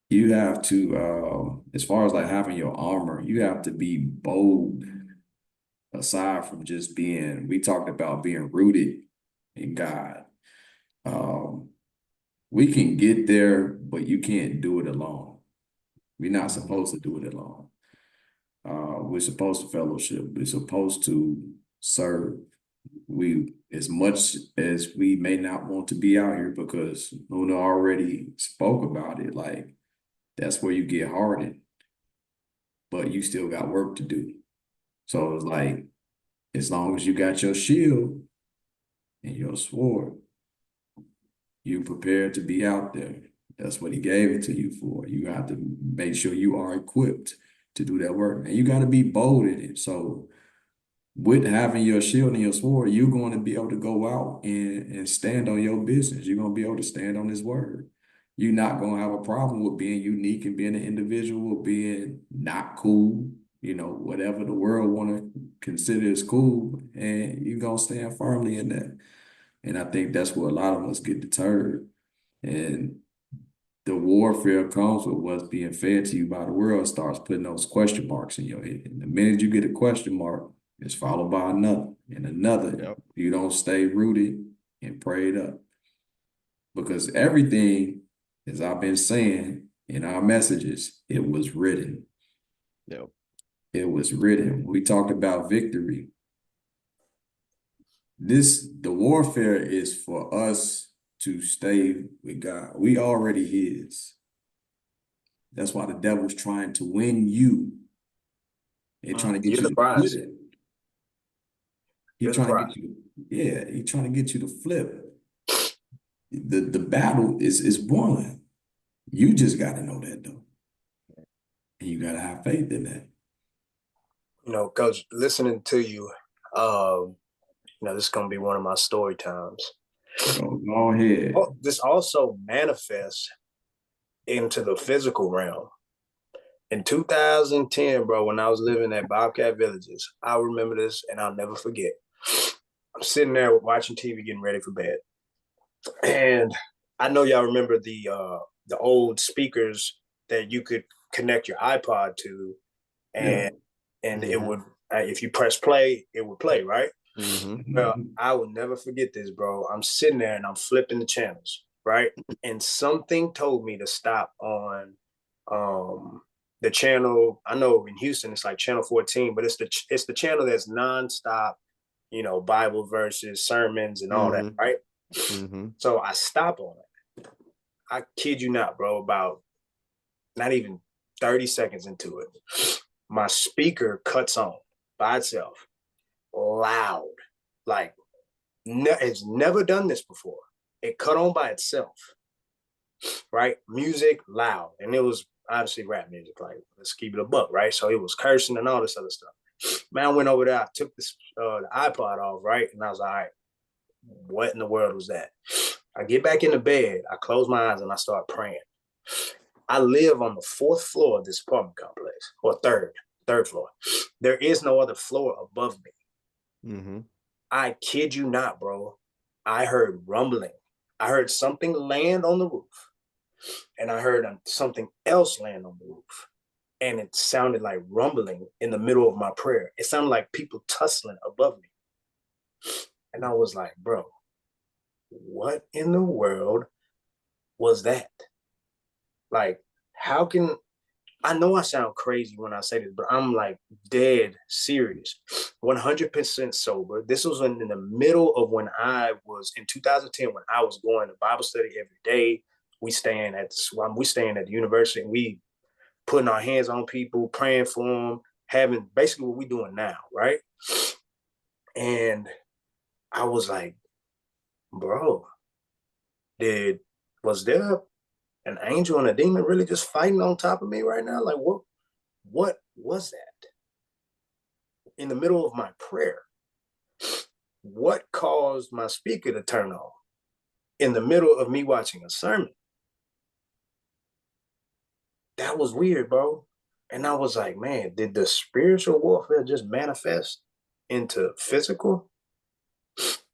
[SPEAKER 4] you have to, as far as like having your armor, you have to be bold. Aside from just being, we talked about being rooted in God. Um, we can get there, but you can't do it alone. We're not supposed to do it alone. We're supposed to fellowship. We're supposed to serve. We, as much as we may not want to be out here, because Luna already spoke about it, like that's where you get hardened, but you still got work to do. So it's like, as long as you got your shield and your sword, you prepared to be out there. That's what he gave it to you for. You have to make sure you are equipped to do that work. And you got to be bold in it. So with having your shield and your sword, you're going to be able to go out and stand on your business. You're going to be able to stand on his word. You're not going to have a problem with being unique and being an individual, being not cool, whatever the world want to consider as cool. And you're going to stand firmly in that. And I think that's where a lot of us get deterred. And the warfare comes with what's being fed to you by the world, starts putting those question marks in your head. And the minute you get a question mark, it's followed by another and another.
[SPEAKER 2] Yep.
[SPEAKER 4] You don't stay rooted and prayed up. Because everything, as I've been saying in our messages, it was written.
[SPEAKER 2] Yep.
[SPEAKER 4] It was written. We talked about victory. The warfare is for us to stay with God. We already his. That's why the devil's trying to win you. They're trying to get
[SPEAKER 3] You're
[SPEAKER 4] you
[SPEAKER 3] the
[SPEAKER 4] to
[SPEAKER 3] prize.
[SPEAKER 4] flip.
[SPEAKER 3] You're
[SPEAKER 4] He's
[SPEAKER 3] the
[SPEAKER 4] trying to
[SPEAKER 3] prize.
[SPEAKER 4] get you, yeah, he's trying to get you to flip. The battle is won. You just got to know that though. And you got to have faith in that.
[SPEAKER 3] Coach, listening to you, this is gonna be one of my story times.
[SPEAKER 4] Go ahead.
[SPEAKER 3] This also manifests into the physical realm. In 2010, bro, when I was living at Bobcat Villages, I remember this and I'll never forget. I'm sitting there watching TV, getting ready for bed. And I know y'all remember the old speakers that you could connect your iPod to, and it would, if you press play, it would play, right? Well, I will never forget this, bro. I'm sitting there and I'm flipping the channels, right? And something told me to stop on the channel. I know in Houston it's like channel 14, but it's the channel that's nonstop, Bible verses, sermons, and all that, right? So I stop on it. I kid you not, bro, about not even 30 seconds into it, my speaker cuts on by itself, loud, like it's never done this before. It cut on by itself, right? Music loud, and it was obviously rap music, like let's keep it a buck, right? So it was cursing and all this other stuff. Man, I went over there, I took this the iPod off, right? And I was like, all right, what in the world was that? I get back into bed, I close my eyes and I start praying. I live on the 4th floor of this apartment complex, or third floor. There is no other floor above me. I kid you not, bro. I heard rumbling. I heard something land on the roof, and I heard something else land on the roof. And it sounded like rumbling in the middle of my prayer. It sounded like people tussling above me. And I was like, bro, what in the world was that? Like, how can, I know I sound crazy when I say this, but I'm like dead serious. 100% sober. This was in the middle of when I was in 2010, when I was going to Bible study every day. We staying at the university, and we putting our hands on people, praying for them, having basically what we doing now, right? And I was like, bro, was there an angel and a demon really just fighting on top of me right now? Like, what was that? In the middle of my prayer, what caused my speaker to turn on in the middle of me watching a sermon? That was weird, bro. And I was like, man, did the spiritual warfare just manifest into physical?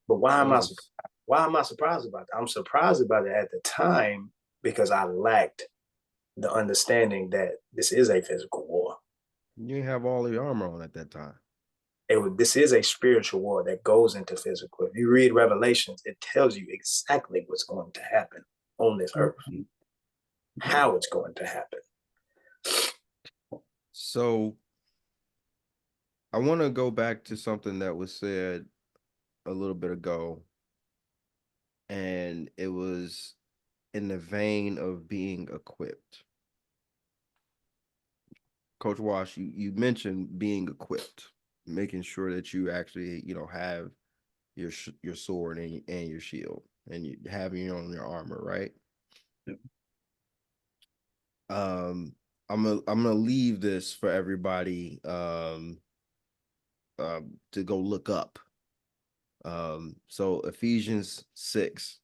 [SPEAKER 3] But why am I surprised? Why am I surprised about that? I'm surprised about it at the time because I lacked the understanding that this is a physical war.
[SPEAKER 2] You didn't have all your armor on at that time.
[SPEAKER 3] This is a spiritual war that goes into physical. If you read Revelations, it tells you exactly what's going to happen on this earth, how it's going to happen.
[SPEAKER 2] So I want to go back to something that was said a little bit ago, and it was in the vein of being equipped. Coach Wash, you mentioned being equipped, making sure that you actually, have your sword and your shield, and you having your armor, right?
[SPEAKER 4] Yep.
[SPEAKER 2] I'm gonna leave this for everybody to go look up. So Ephesians 6,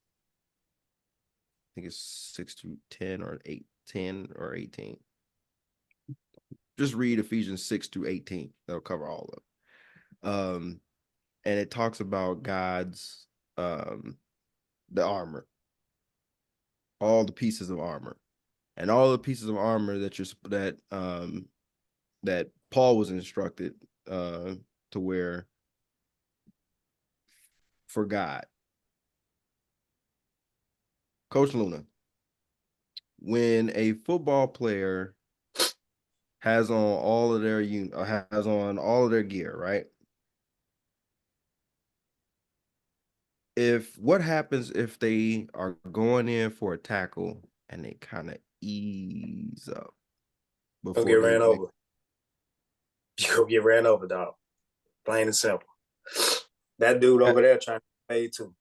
[SPEAKER 2] I think it's 6-10 or 8-10 or 18. Just read Ephesians 6-18. That'll cover all of it. And it talks about God's the armor, all the pieces of armor, and all the pieces of armor that Paul was instructed to wear for God. Coach Luna, when a football player has on all of their has on all of their gear, right? What happens if they are going in for a tackle and they kind of ease up
[SPEAKER 3] You'll
[SPEAKER 2] before
[SPEAKER 3] get ran over. You'll get ran over, dog. Plain and simple. That dude over there trying to pay too.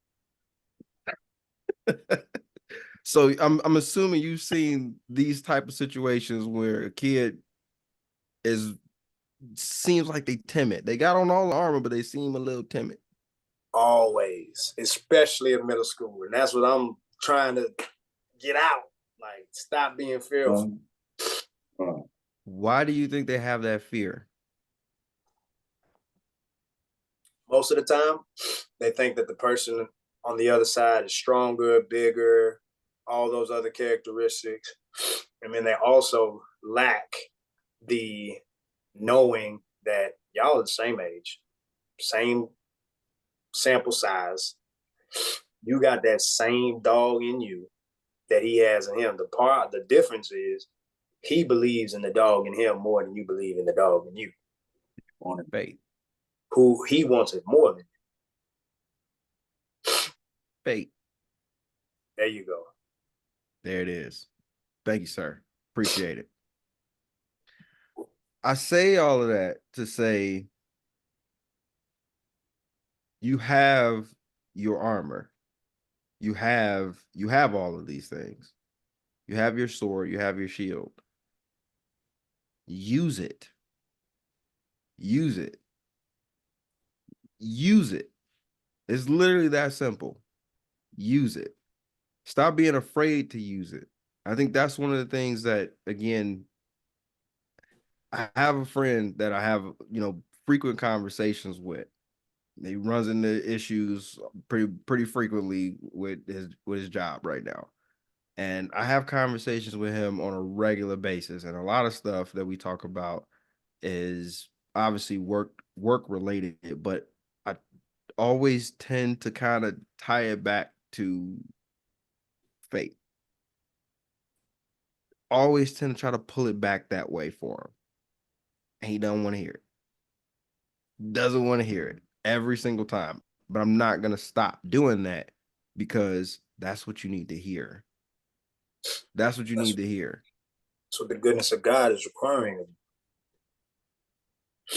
[SPEAKER 2] So I'm assuming you've seen these type of situations where a kid seems like they timid. They got on all the armor, but they seem a little timid.
[SPEAKER 3] Always, especially in middle school. And that's what I'm trying to get out. Like, stop being fearful.
[SPEAKER 2] Why do you think they have that fear?
[SPEAKER 3] Most of the time, they think that the person on the other side is stronger, bigger, all those other characteristics. I mean, they also lack the knowing that y'all are the same age, same sample size. You got that same dog in you that he has in him. The difference is he believes in the dog in him more than you believe in the dog in you.
[SPEAKER 2] On faith.
[SPEAKER 3] Who he wants it more than
[SPEAKER 2] faith.
[SPEAKER 3] There you go.
[SPEAKER 2] There it is. Thank you, sir. Appreciate it. I say all of that to say you have your armor. You have all of these things. You have your sword, you have your shield. Use it. Use it. Use it. It's literally that simple. Use it. Stop being afraid to use it. I think that's one of the things that, again, I have a friend that I have, frequent conversations with. He runs into issues pretty frequently with his job right now. And I have conversations with him on a regular basis. And a lot of stuff that we talk about is obviously work related, but I always tend to kind of tie it back to faith. Always tend to try to pull it back that way for him. And he don't want to hear it. Doesn't want to hear it every single time. But I'm not going to stop doing that because that's what you need to hear. That's what you need to hear.
[SPEAKER 3] So the goodness of God is requiring of you.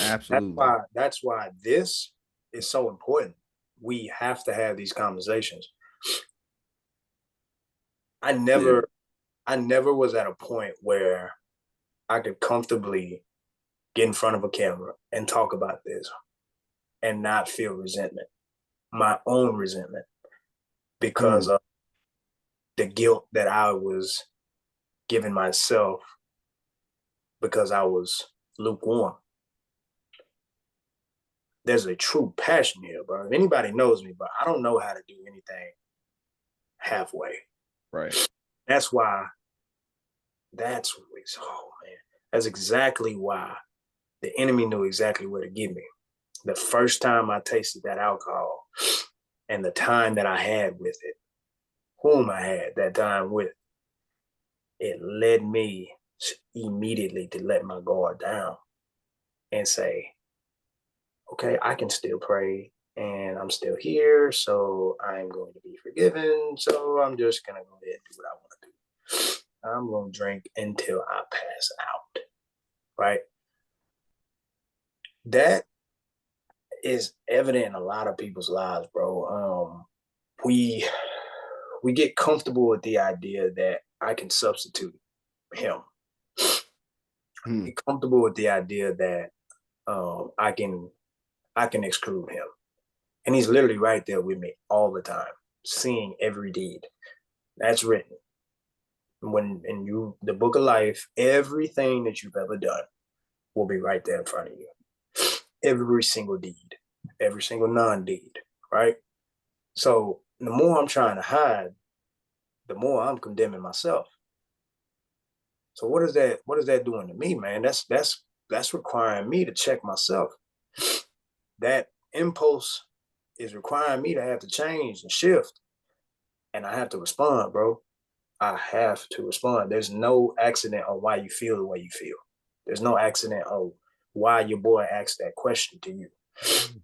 [SPEAKER 2] Absolutely.
[SPEAKER 3] That's why this is so important. We have to have these conversations. I never was at a point where I could comfortably get in front of a camera and talk about this and not feel resentment, my own resentment, because of the guilt that I was giving myself because I was lukewarm. there's a true passion here, bro. If anybody knows me, but I don't know how to do anything halfway.
[SPEAKER 2] Right.
[SPEAKER 3] That's why. Oh man, that's exactly why the enemy knew exactly where to get me. The first time I tasted that alcohol and the time that I had with it, whom I had that time with, it led me immediately to let my guard down and say, okay, I can still pray and I'm still here, so I'm going to be forgiven. So I'm just going to go ahead and do what I want to do. I'm going to drink until I pass out, right? That is evident in a lot of people's lives, bro. We get comfortable with the idea that I can substitute him. Get comfortable with the idea that I can exclude him, and he's literally right there with me all the time, seeing every deed that's written. When in the book of life, everything that you've ever done will be right there in front of you. Every single deed, every single non-deed, right? So the more I'm trying to hide, the more I'm condemning myself. So what is that doing to me, man? That's requiring me to check myself. That impulse is requiring me to have to change and shift. And I have to respond, bro. I have to respond. There's no accident on why you feel the way you feel. There's no accident on why your boy asked that question to you.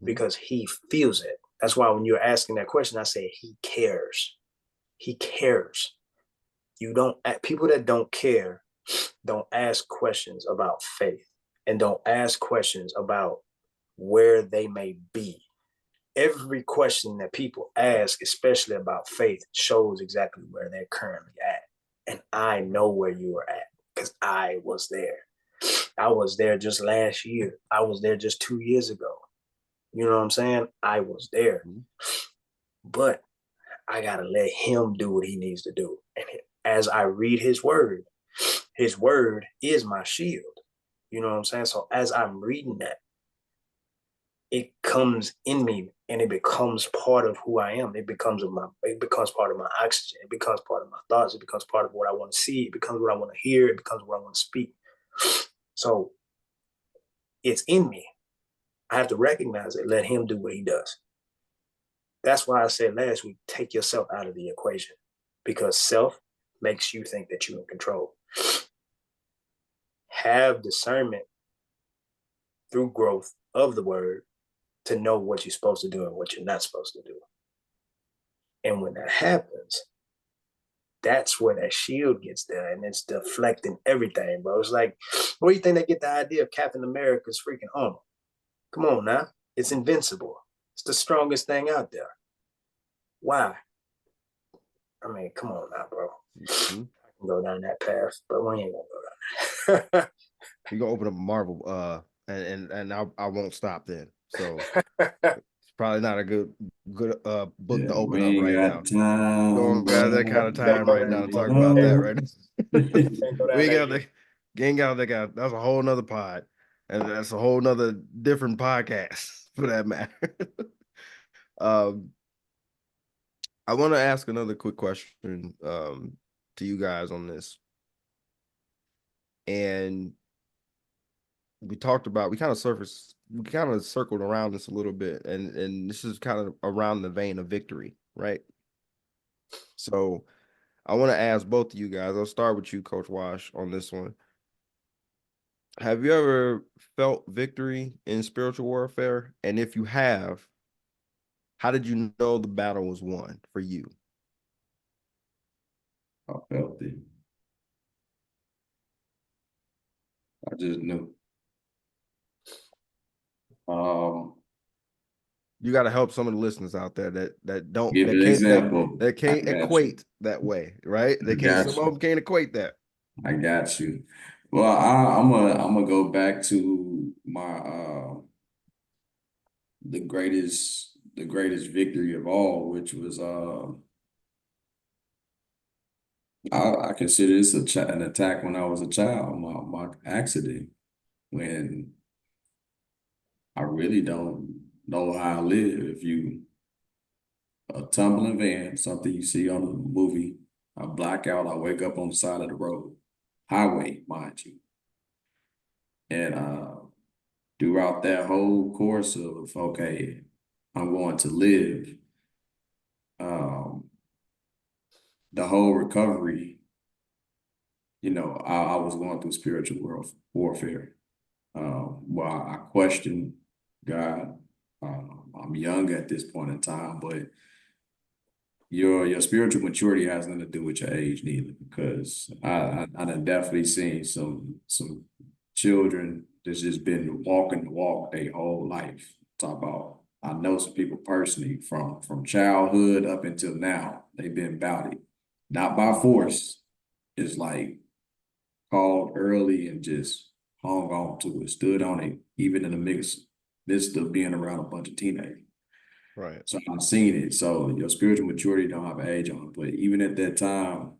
[SPEAKER 3] Because he feels it. That's why when you're asking that question, I say he cares. He cares. People that don't care don't ask questions about faith and don't ask questions about where they may be. Every question that people ask, especially about faith, shows exactly where they're currently at. And I know where you are at because I was there. I was there just last year. I was there just 2 years ago. You know what I'm saying? I was there. But I got to let him do what he needs to do. And as I read his word is my shield. You know what I'm saying? So as I'm reading that, it comes in me and it becomes part of who I am. It becomes part of my oxygen. It becomes part of my thoughts. It becomes part of what I want to see. It becomes what I want to hear. It becomes what I want to speak. So it's in me. I have to recognize it, let him do what he does. That's why I said last week, take yourself out of the equation because self makes you think that you're in control. Have discernment through growth of the word to know what you're supposed to do and what you're not supposed to do. And when that happens, that's where that shield gets there and it's deflecting everything, bro. It's like, where do you think they get the idea of Captain America's freaking armor? Come on now. It's invincible. It's the strongest thing out there. Why? I mean, come on now, bro. I can go down that path, but we ain't gonna go down that.
[SPEAKER 2] We gonna open up a Marvel, and I won't stop then. So it's probably not a good book to open up right now. Don't got that kind of time right now to talk about that right now. We ain't got that. That's a whole nother pod, and that's a whole nother different podcast for that matter. I want to ask another quick question to you guys on this. And we kind of circled around this a little bit, and this is kind of around the vein of victory, right? So I want to ask both of you guys. I'll start with you, Coach Wash, on this one. Have you ever felt victory in spiritual warfare? And if you have, how did you know the battle was won for you?
[SPEAKER 4] I felt it. I just knew.
[SPEAKER 2] You got to help some of the listeners out there that don't
[SPEAKER 4] Give an example.
[SPEAKER 2] that can't equate that way, right? Some of them can't equate that.
[SPEAKER 4] I got you. Well, I'm gonna go back to my the greatest victory of all, which was I consider this an attack when I was a child, my accident, when I really don't know how I live. If you a tumbling van, something you see on a movie, I black out, I wake up on the side of the road, highway, mind you. And throughout that whole course of, okay, I'm going to live, the whole recovery, I was going through spiritual warfare. Well, I questioned God. I'm young at this point in time, but your spiritual maturity has nothing to do with your age neither, because I done definitely seen some children that's just been walking the walk their whole life. Talk about, I know some people personally from childhood up until now, they've been about it. Not by force. It's like called early and just hung on to it, stood on it, even in the midst of being around a bunch of teenagers.
[SPEAKER 2] Right.
[SPEAKER 4] So I've seen it. So your spiritual maturity don't have an age on it. But even at that time,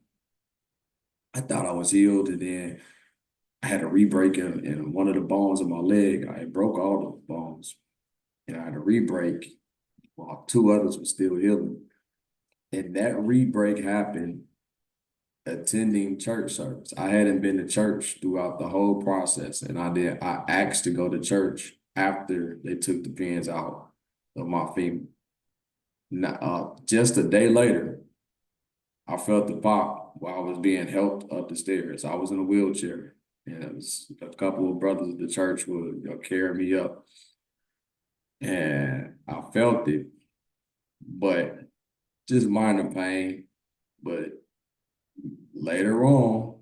[SPEAKER 4] I thought I was healed, and then I had a re-break in one of the bones of my leg. I had broke all the bones, and I had a re-break while two others were still healing. And that re-break happened attending church service. I hadn't been to church throughout the whole process, and I asked to go to church after they took the pins out of my femur. Just a day later, I felt the pop while I was being helped up the stairs. I was in a wheelchair, and it was a couple of brothers at the church would carry me up, and I felt it, but just minor pain. But later on,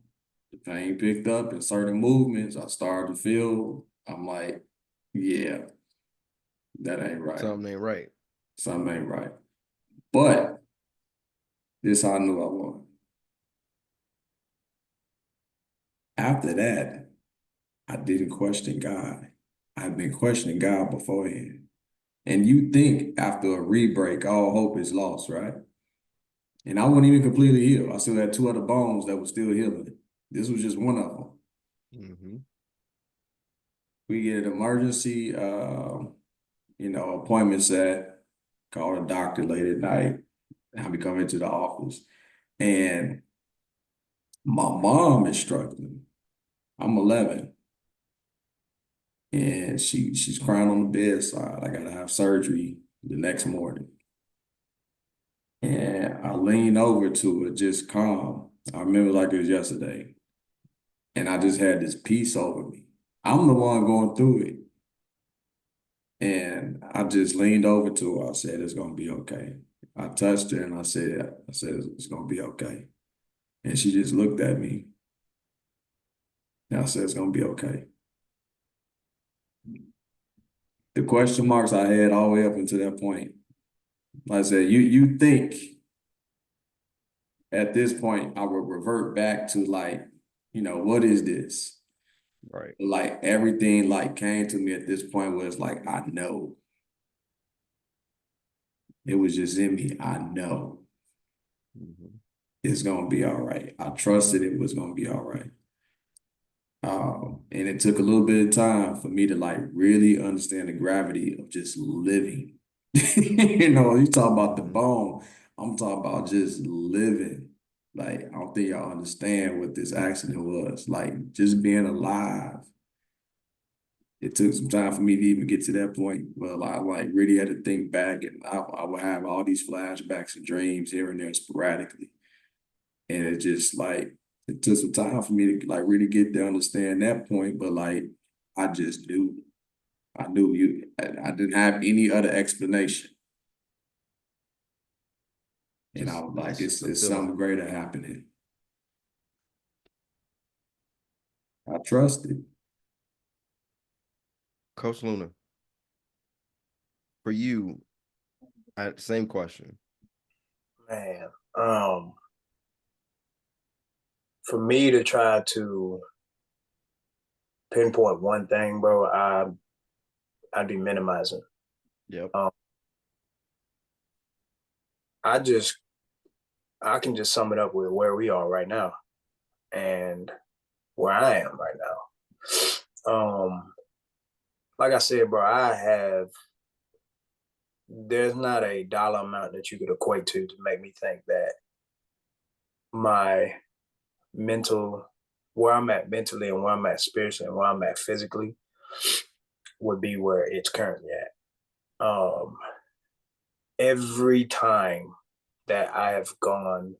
[SPEAKER 4] the pain picked up in certain movements. I started to feel, I'm like, yeah, that ain't right.
[SPEAKER 2] Something ain't right.
[SPEAKER 4] Something ain't right. But this I knew I wanted. After that, I didn't question God. I've been questioning God beforehand. And you think after a re-break, all hope is lost, right? And I wasn't even completely healed. I still had two other bones that were still healing. This was just one of them.
[SPEAKER 2] Mm-hmm.
[SPEAKER 4] We get an emergency, appointment set, call a doctor late at night. I be coming to the office, and my mom is struggling. I'm 11, and she's crying on the bedside. I gotta have surgery the next morning. And I leaned over to her, just calm. I remember like it was yesterday. And I just had this peace over me. I'm the one going through it. And I just leaned over to her. I said, it's gonna be okay. I touched her and I said, it's gonna be okay. And she just looked at me. And I said, it's gonna be okay. The question marks I had all the way up until that point, like I said, you think at this point I would revert back to like, what is this?
[SPEAKER 2] Right.
[SPEAKER 4] Like everything like came to me at this point was like, I know. It was just in me. I know
[SPEAKER 2] Mm-hmm.
[SPEAKER 4] it's gonna be all right. I trusted it was gonna be all right. And it took a little bit of time for me to like really understand the gravity of just living. You talk about the bone. I'm talking about just living. Like, I don't think y'all understand what this accident was. Like, just being alive. It took some time for me to even get to that point. Well, I like really had to think back, and I would have all these flashbacks and dreams here and there sporadically. And it just like, it took some time for me to like really get to understand that point. But like, I just knew, I didn't have any other explanation. And I was like,
[SPEAKER 2] Just a
[SPEAKER 4] it's
[SPEAKER 2] feeling.
[SPEAKER 4] something greater happening. I trusted.
[SPEAKER 2] Coach Luna, for you, same question.
[SPEAKER 3] Man, for me to try to pinpoint one thing, bro, I'd be minimizing.
[SPEAKER 2] Yep.
[SPEAKER 3] I can just sum it up with where we are right now and where I am right now. Like I said, bro, I have there's not a dollar amount that you could equate to make me think that my mental, where I'm at mentally and where I'm at spiritually and where I'm at physically would be where it's currently at. Every time that I have gone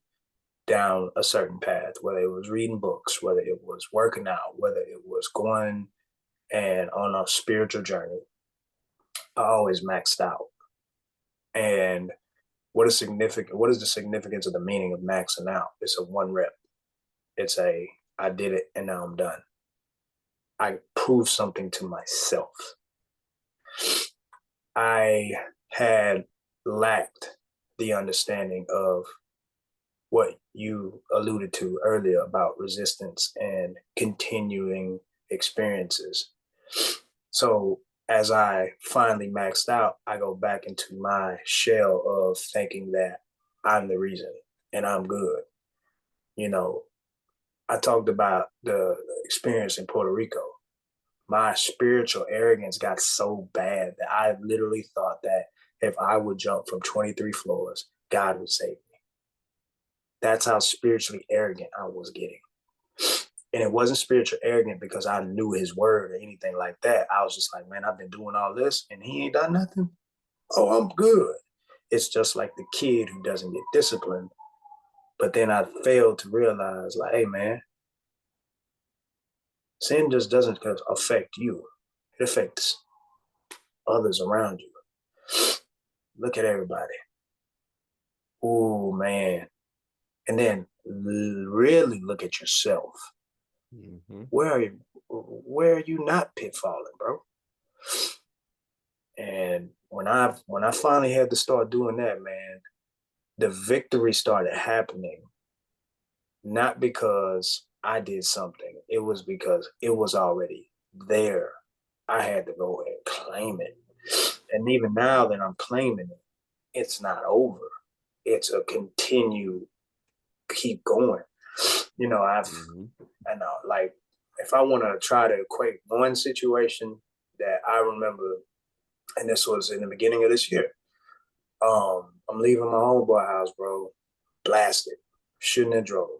[SPEAKER 3] down a certain path, whether it was reading books, whether it was working out, whether it was going and on a spiritual journey, I always maxed out. And what is the significance of the meaning of maxing out? It's a one rep. It's a I did it and now I'm done. I proved something to myself. I had lacked the understanding of what you alluded to earlier about resistance and continuing experiences. So as I finally maxed out, I go back into my shell of thinking that I'm the reason and I'm good. You know, I talked about the experience in Puerto Rico. My spiritual arrogance got so bad that I literally thought that if I would jump from 23 floors, God would save me. That's how spiritually arrogant I was getting. And it wasn't spiritual arrogant because I knew his word or anything like that. I was just like, man, I've been doing all this and he ain't done nothing. Oh, I'm good. It's just like the kid who doesn't get disciplined. But then I failed to realize, like, hey, man, sin just doesn't affect you. It affects others around you. Look at everybody. Oh, man. And then really look at yourself.
[SPEAKER 2] Mm-hmm.
[SPEAKER 3] Where are you not pitfalling, bro? And when I finally had to start doing that, man, the victory started happening. Not because I did something. It was because it was already there. I had to go and claim it. And even now that I'm claiming it, it's not over. It's a continue, keep going. You know,
[SPEAKER 2] Mm-hmm.
[SPEAKER 3] I know, like, if I want to try to equate one situation that I remember, and this was in the beginning of this year, I'm leaving my homeboy house, bro, blasted, shouldn't have drove.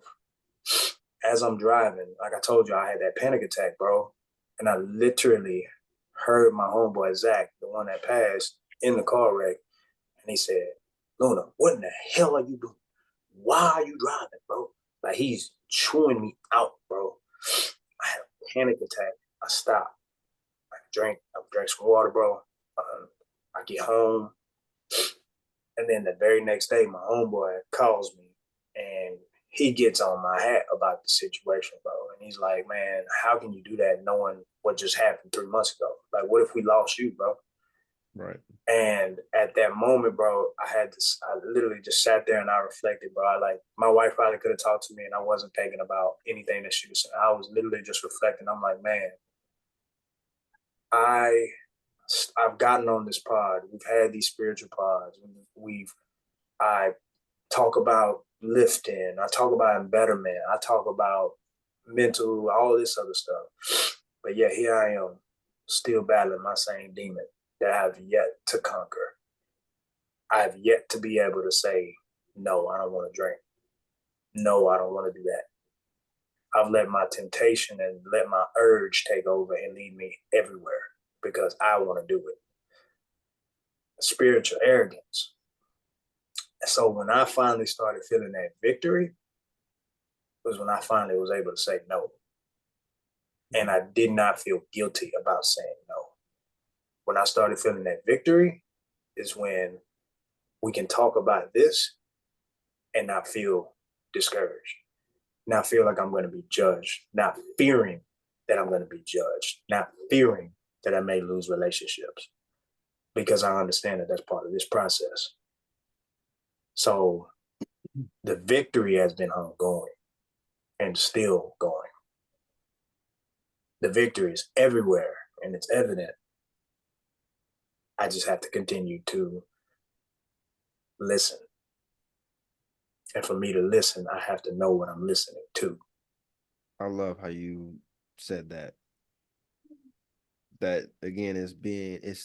[SPEAKER 3] As I'm driving, like I told you, I had that panic attack, bro, and I literally heard my homeboy Zach, the one that passed, in the car wreck, and he said, "Luna, what in the hell are you doing? Why are you driving, bro?" Like he's chewing me out, bro. I had a panic attack. I stopped. I drank some water, bro. I get home, and then the very next day, my homeboy calls me, and he gets on my hat about the situation, bro. And he's like, "Man, how can you do that knowing what just happened 3 months ago? Like, what if we lost you, bro?"
[SPEAKER 2] Right.
[SPEAKER 3] And at that moment, bro, I literally just sat there and I reflected, bro. My wife probably could have talked to me and I wasn't thinking about anything that she was saying. I was literally just reflecting. I'm like, man, I've gotten on this pod. We've had these spiritual pods. I talk about lifting. I talk about embetterment. I talk about mental, all this other stuff. But yeah, here I am, still battling my same demon that I've yet to conquer. I've yet to be able to say, no, I don't want to drink. No, I don't want to do that. I've let my temptation and let my urge take over and lead me everywhere because I want to do it. Spiritual arrogance. So when I finally started feeling that victory, was when I finally was able to say no. And I did not feel guilty about saying no. When I started feeling that victory is when we can talk about this and not feel discouraged, not feel like I'm going to be judged, not fearing that I'm going to be judged, not fearing that I may lose relationships because I understand that that's part of this process. So the victory has been ongoing and still going. The victory is everywhere and it's evident. I just have to continue to listen. And for me to listen, I have to know what I'm listening to.
[SPEAKER 2] I love how you said that. That again is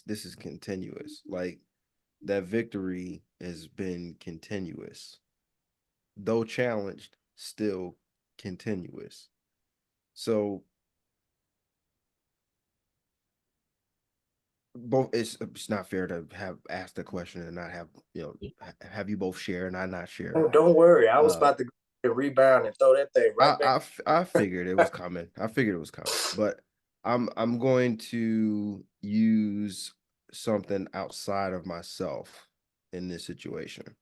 [SPEAKER 2] this is continuous. Like that victory has been continuous. Though challenged, still continuous. So both it's not fair to have asked the question and not have have you both share and I not share.
[SPEAKER 3] Oh, don't worry. I was about to rebound and throw that thing right back.
[SPEAKER 2] I figured it was coming. I figured it was coming. But I'm going to use something outside of myself in this situation.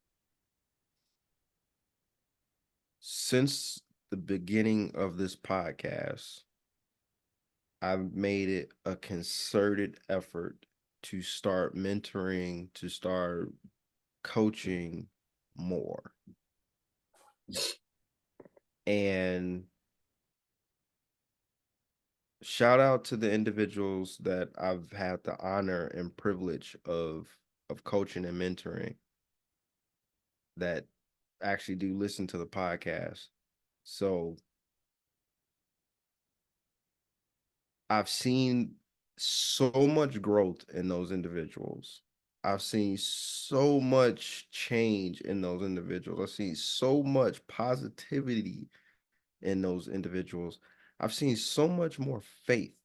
[SPEAKER 2] Since the beginning of this podcast, I've made it a concerted effort to start mentoring, to start coaching more. And shout out to the individuals that I've had the honor and privilege of coaching and mentoring that actually do listen to the podcast. So I've seen so much growth in those individuals. I've seen so much change in those individuals. I've seen so much positivity in those individuals. I've seen so much more faith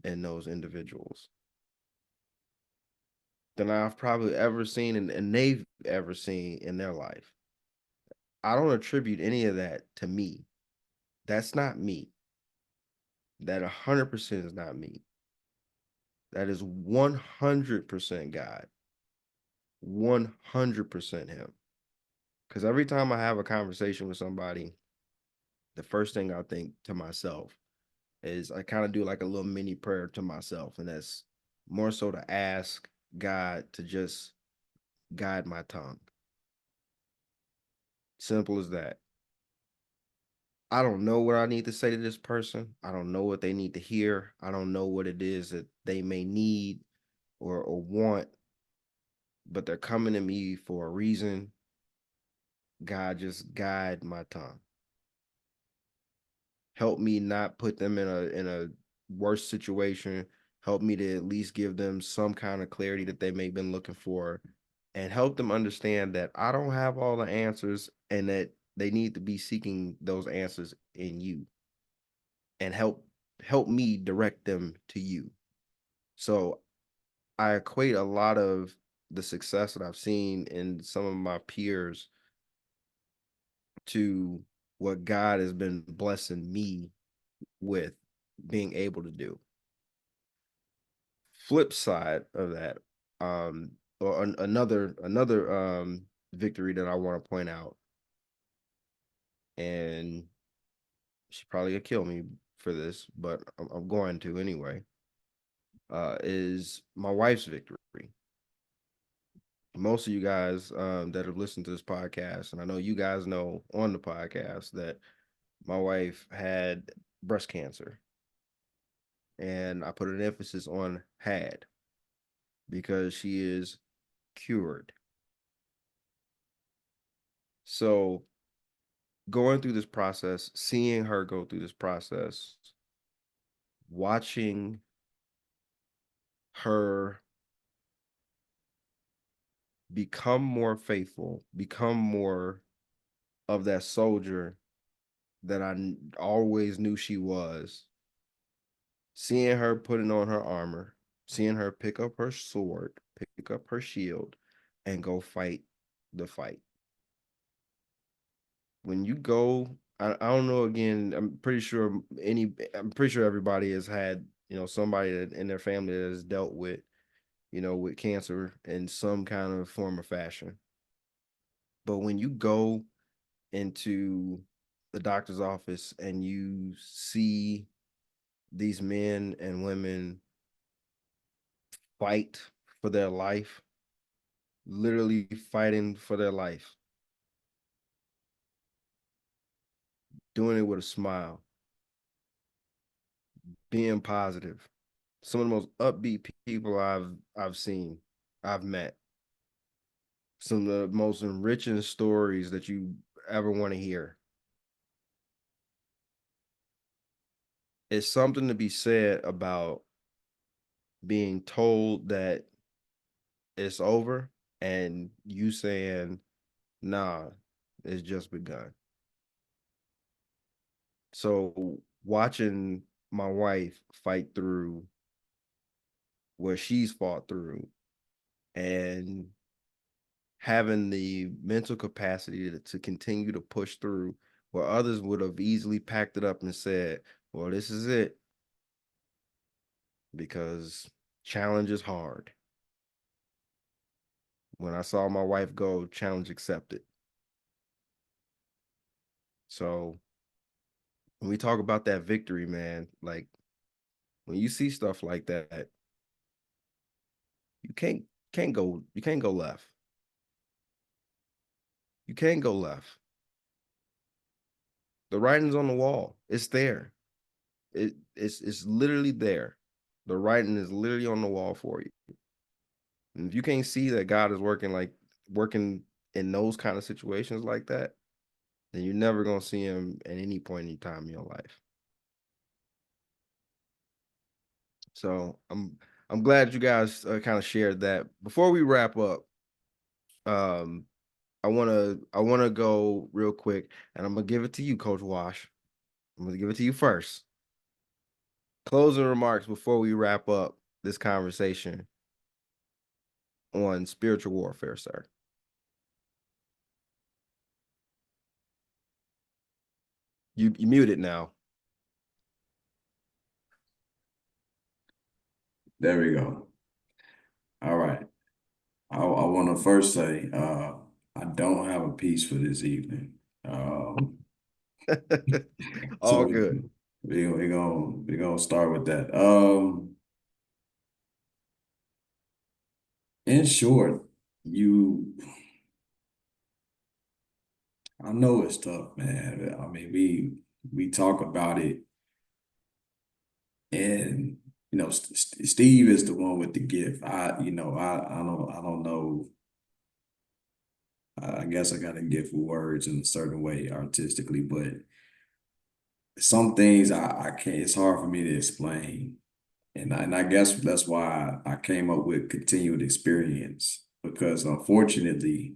[SPEAKER 2] in those individuals than I've probably ever seen and they've ever seen in their life. I don't attribute any of that to me. That's not me. That 100% is not me. That is 100% God. 100% him. Because every time I have a conversation with somebody, the first thing I think to myself is I kind of do like a little mini prayer to myself. And that's more so to ask God to just guide my tongue. Simple as that. I don't know what I need to say to this person. I don't know what they need to hear. I don't know what it is that they may need or want, but they're coming to me for a reason. God, just guide my tongue. Help me not put them in a worse situation. Help me to at least give them some kind of clarity that they may have been looking for, and help them understand that I don't have all the answers and that they need to be seeking those answers in you, and help me direct them to you. So I equate a lot of the success that I've seen in some of my peers to what God has been blessing me with being able to do. Flip side of that, or another victory that I want to point out, and she probably gonna kill me for this, but I'm going to anyway, is my wife's victory. Most of you guys that have listened to this podcast, and I know you guys know on the podcast that my wife had breast cancer. And I put an emphasis on had because she is cured. So going through this process, seeing her go through this process, watching her become more faithful, become more of that soldier that I always knew she was, seeing her putting on her armor, seeing her pick up her sword, pick up her shield, and go fight the fight. When you go, I don't know, again, I'm pretty sure everybody has had, somebody that in their family that has dealt with, with cancer in some kind of form or fashion. But when you go into the doctor's office and you see these men and women fight for their life, literally fighting for their life, doing it with a smile, being positive. Some of the most upbeat people I've seen, I've met. Some of the most enriching stories that you ever want to hear. It's something to be said about being told that it's over, and you saying, nah, it's just begun. So watching my wife fight through what she's fought through and having the mental capacity to continue to push through where others would have easily packed it up and said, well, this is it, because challenge is hard. When I saw my wife go, challenge accepted. So when we talk about that victory, man, like when you see stuff like that, you can't go left. You can't go left. The writing's on the wall. It's there. It's literally there. The writing is literally on the wall for you. And if you can't see that God is working in those kind of situations like that, then you're never gonna see him at any point in time in your life. So I'm glad you guys kind of shared that. Before we wrap up, um, I wanna go real quick, and I'm gonna give it to you, Coach Wash. I'm gonna give it to you first. Closing remarks before we wrap up this conversation on spiritual warfare, sir. You muted now.
[SPEAKER 4] There we go. All right. I want to first say, I don't have a piece for this evening. So
[SPEAKER 2] All good.
[SPEAKER 4] we're gonna start with that. In short, I know it's tough, man. I mean, we talk about it, and Steve is the one with the gift. I don't know. I guess I got a gift for words in a certain way artistically, but some things I can't. It's hard for me to explain. And I guess that's why I came up with continued experience, because unfortunately,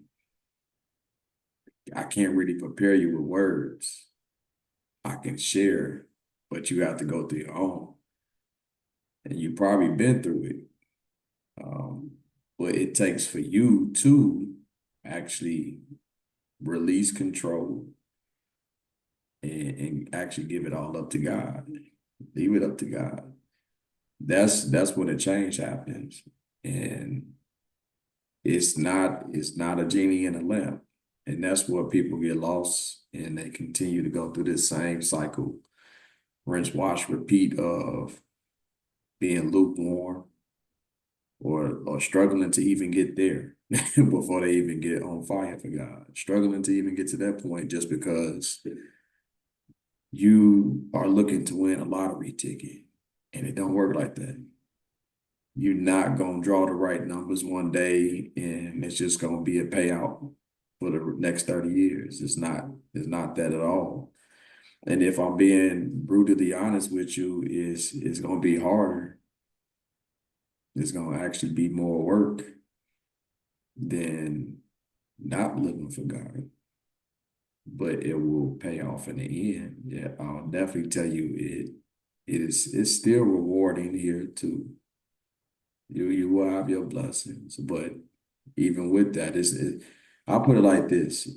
[SPEAKER 4] I can't really prepare you with words. I can share, but you have to go through your own. And you've probably been through it. But it takes for you to actually release control and actually give it all up to God. Leave it up to God. That's when a change happens. And it's not a genie in a lamp. And that's where people get lost, and they continue to go through this same cycle, rinse, wash, repeat of being lukewarm or struggling to even get there before they even get on fire for God, struggling to even get to that point just because you are looking to win a lottery ticket, and it don't work like that. You're not gonna draw the right numbers one day and it's just gonna be a payout for the next 30 years. It's not that at all. And if I'm being brutally honest with you, it's gonna be harder. It's gonna actually be more work than not living for God. But it will pay off in the end. Yeah, I'll definitely tell you it's still rewarding here too. You will have your blessings, but even with that, I'll put it like this: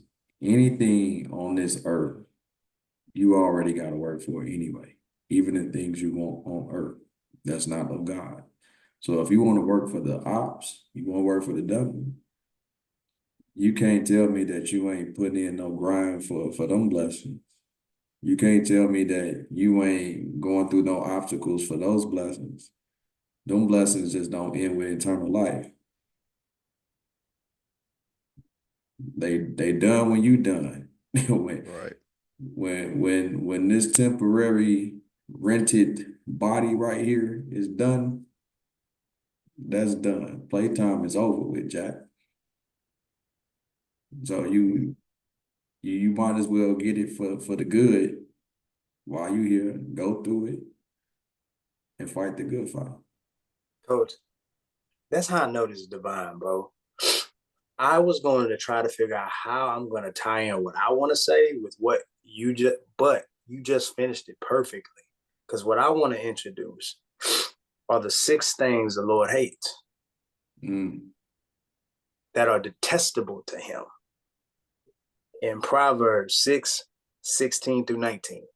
[SPEAKER 4] anything on this earth, you already got to work for it anyway. Even the things you want on earth, that's not of God. So if you want to work for the ops, you want to work for the devil, you can't tell me that you ain't putting in no grind for them blessings. You can't tell me that you ain't going through no obstacles for those blessings. Them blessings just don't end with eternal life. They done when you done. when
[SPEAKER 2] Right.
[SPEAKER 4] when this temporary rented body right here is done, that's done. Playtime is over with, Jack. So you might as well get it for the good while you here. Go through it and fight the good fight.
[SPEAKER 3] Coach, That's how I know this is divine, bro. I was going to try to figure out how I'm going to tie in what I want to say with what you just, but you just finished it perfectly. Because what I want to introduce are the 6 things the Lord hates that are detestable to him. In Proverbs 6:16 through 19.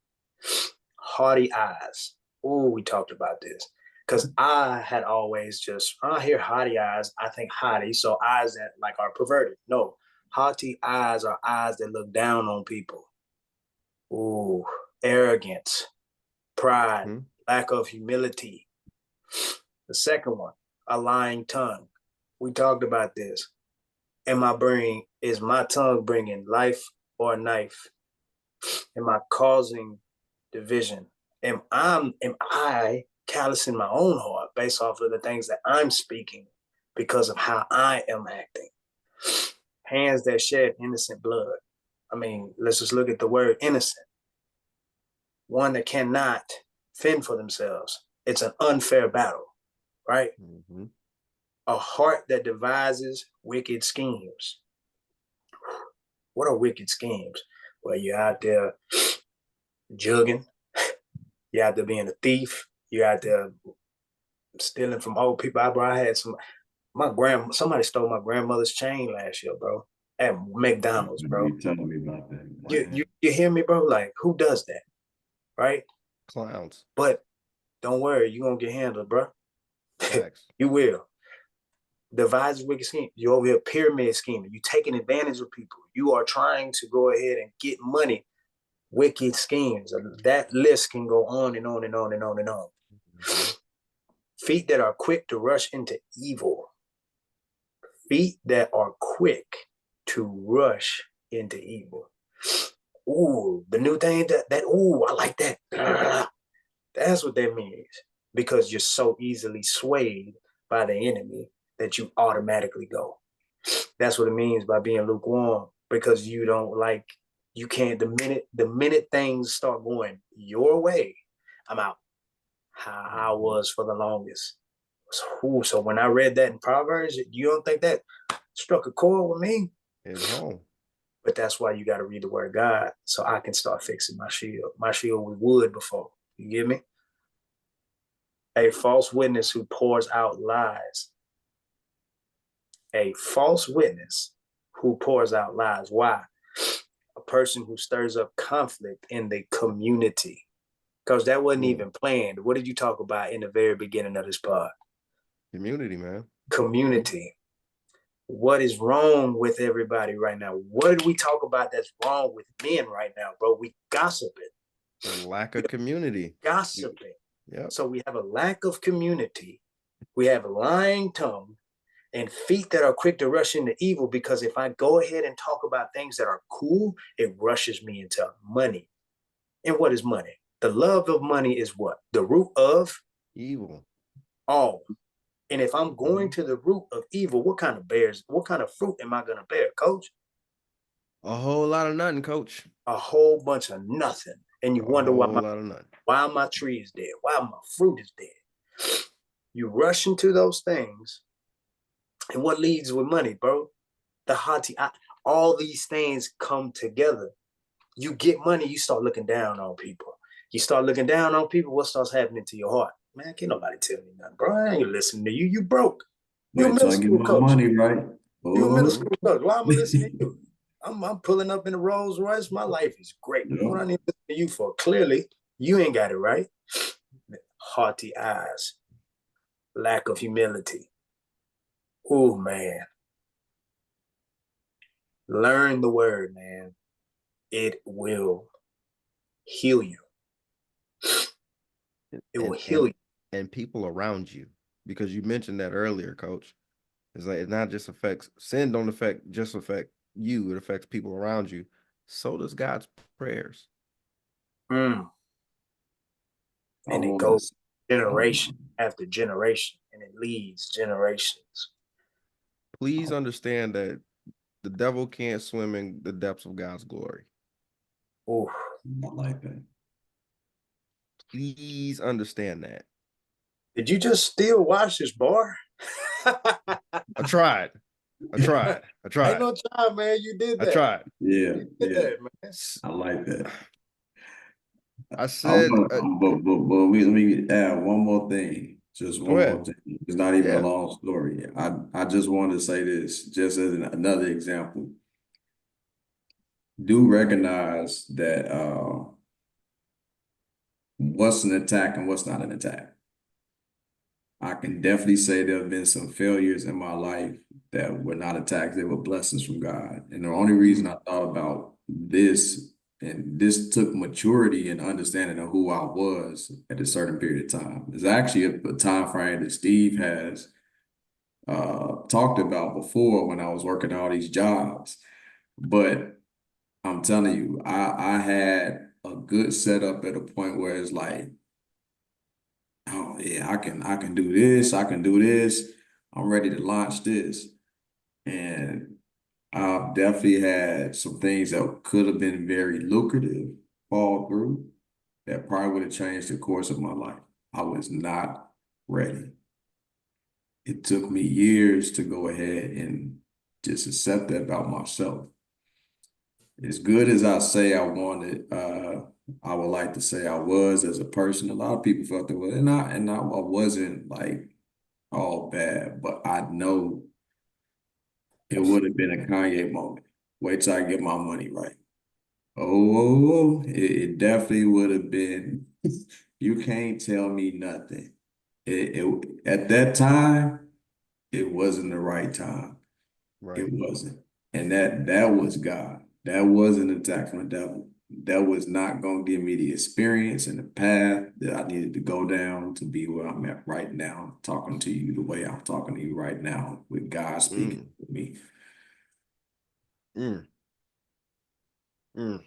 [SPEAKER 3] Haughty eyes. Oh, we talked about this. Because I had always just, when I hear haughty eyes, I think haughty, so eyes that like are perverted. No, haughty eyes are eyes that look down on people. Ooh, arrogance, pride, lack of humility. The second one, a lying tongue. We talked about this. Is my tongue bringing life or a knife? Am I causing division? Am I callousing my own heart based off of the things that I'm speaking because of how I am acting? Hands that shed innocent blood. I mean, let's just look at the word innocent. One that cannot fend for themselves. It's an unfair battle, right? A heart that devises wicked schemes. What are wicked schemes? Well, you're out there jugging. You're out there being a thief. You're out there stealing from old people. I had somebody stole my grandmother's chain last year, bro, at McDonald's, bro.
[SPEAKER 4] You telling me about that.
[SPEAKER 3] You hear me, bro? Like, who does that, right?
[SPEAKER 2] Clowns.
[SPEAKER 3] But don't worry, you're gonna get handled, bro. You will. Devise wicked scheme. You're over here pyramid scheming. You taking advantage of people. You are trying to go ahead and get money. Wicked schemes. That list can go on and on and on and on and on. Feet that are quick to rush into evil. Feet that are quick to rush into evil. Ooh, the new thing ooh, I like that. That's what that means. Because you're so easily swayed by the enemy that you automatically go. That's what it means by being lukewarm, because you can't, the minute things start going your way, I'm out. How I was for the longest. Ooh, so when I read that in Proverbs, you don't think that struck a chord with me?
[SPEAKER 2] It's home.
[SPEAKER 3] But that's why you got to read the word of God so I can start fixing my shield. My shield was wood before. You get me? A false witness who pours out lies. A false witness who pours out lies. Why? A person who stirs up conflict in the community. Because that wasn't even planned. What did you talk about in the very beginning of this pod?
[SPEAKER 2] Community, man.
[SPEAKER 3] Community. What is wrong with everybody right now? What did we talk about that's wrong with men right now, bro? We gossiping.
[SPEAKER 2] The lack of community.
[SPEAKER 3] Gossiping.
[SPEAKER 2] Yeah.
[SPEAKER 3] So we have a lack of community. We have a lying tongue and feet that are quick to rush into evil, because if I go ahead and talk about things that are cool, it rushes me into money. And what is money? The love of money is what? The root of
[SPEAKER 2] evil.
[SPEAKER 3] All. And if I'm going to the root of evil, what kind of fruit am I going to bear, coach?
[SPEAKER 2] A whole lot of nothing, coach.
[SPEAKER 3] A whole bunch of nothing. And you wonder why my tree is dead, why my fruit is dead. You rush into those things. And what leads with money, bro? All these things come together. You get money, you start looking down on people. You start looking down on people, what starts happening to your heart? Man, can't nobody tell me nothing, bro. I ain't listening to you. You broke. You a middle school coach.
[SPEAKER 4] Money, right?
[SPEAKER 3] You a middle school coach. Why am I listening to you? I'm pulling up in a Rolls Royce. My life is great. Yeah. What I need to listen to you for? Clearly, you ain't got it right. Haughty eyes. Lack of humility. Oh, man. Learn the word, man. It will heal you. It will heal you.
[SPEAKER 2] And people around you, because you mentioned that earlier, coach. It's like it not just affects sin, don't affect you, it affects people around you. So does God's prayers.
[SPEAKER 3] And it goes generation after generation, and it leads generations.
[SPEAKER 2] Please understand that the devil can't swim in the depths of God's glory.
[SPEAKER 3] Oh,
[SPEAKER 4] not like that.
[SPEAKER 2] Please understand that.
[SPEAKER 3] Did you just still watch this bar?
[SPEAKER 2] I tried.
[SPEAKER 3] Ain't no try, man. You did
[SPEAKER 2] I
[SPEAKER 3] that.
[SPEAKER 2] tried.
[SPEAKER 4] Yeah,
[SPEAKER 3] You did
[SPEAKER 4] yeah,
[SPEAKER 3] that, man.
[SPEAKER 4] I like that.
[SPEAKER 2] I said,
[SPEAKER 4] But let me add one more thing. Just
[SPEAKER 2] go
[SPEAKER 4] one
[SPEAKER 2] ahead.
[SPEAKER 4] more thing. It's not even a
[SPEAKER 2] Yeah.
[SPEAKER 4] long story. I just wanted to say this, just as another example. Do recognize that what's an attack and what's not an attack. I can definitely say there have been some failures in my life that were not attacks, they were blessings from God. And the only reason I thought about this, and this took maturity and understanding of who I was at a certain period of time, is actually a time frame that Steve has talked about before when I was working all these jobs. But I'm telling you, I had a good setup at a point where it's like, oh yeah, I can do this, I can do this. I'm ready to launch this. And I've definitely had some things that could have been very lucrative fall through that probably would have changed the course of my life. I was not ready. It took me years to go ahead and just accept that about myself. As good as I say I wanted, I would like to say I was as a person. A lot of people felt that way, I wasn't like all bad, but I know it would have been a Kanye moment. Wait till I get my money right. It definitely would have been. You can't tell me nothing. At that time, it wasn't the right time.
[SPEAKER 2] Right.
[SPEAKER 4] It wasn't. And that was God. That was an attack from the devil. That was not going to give me the experience and the path that I needed to go down to be where I'm at right now, talking to you the way I'm talking to you right now, with God speaking to me.
[SPEAKER 2] Mm. Mm.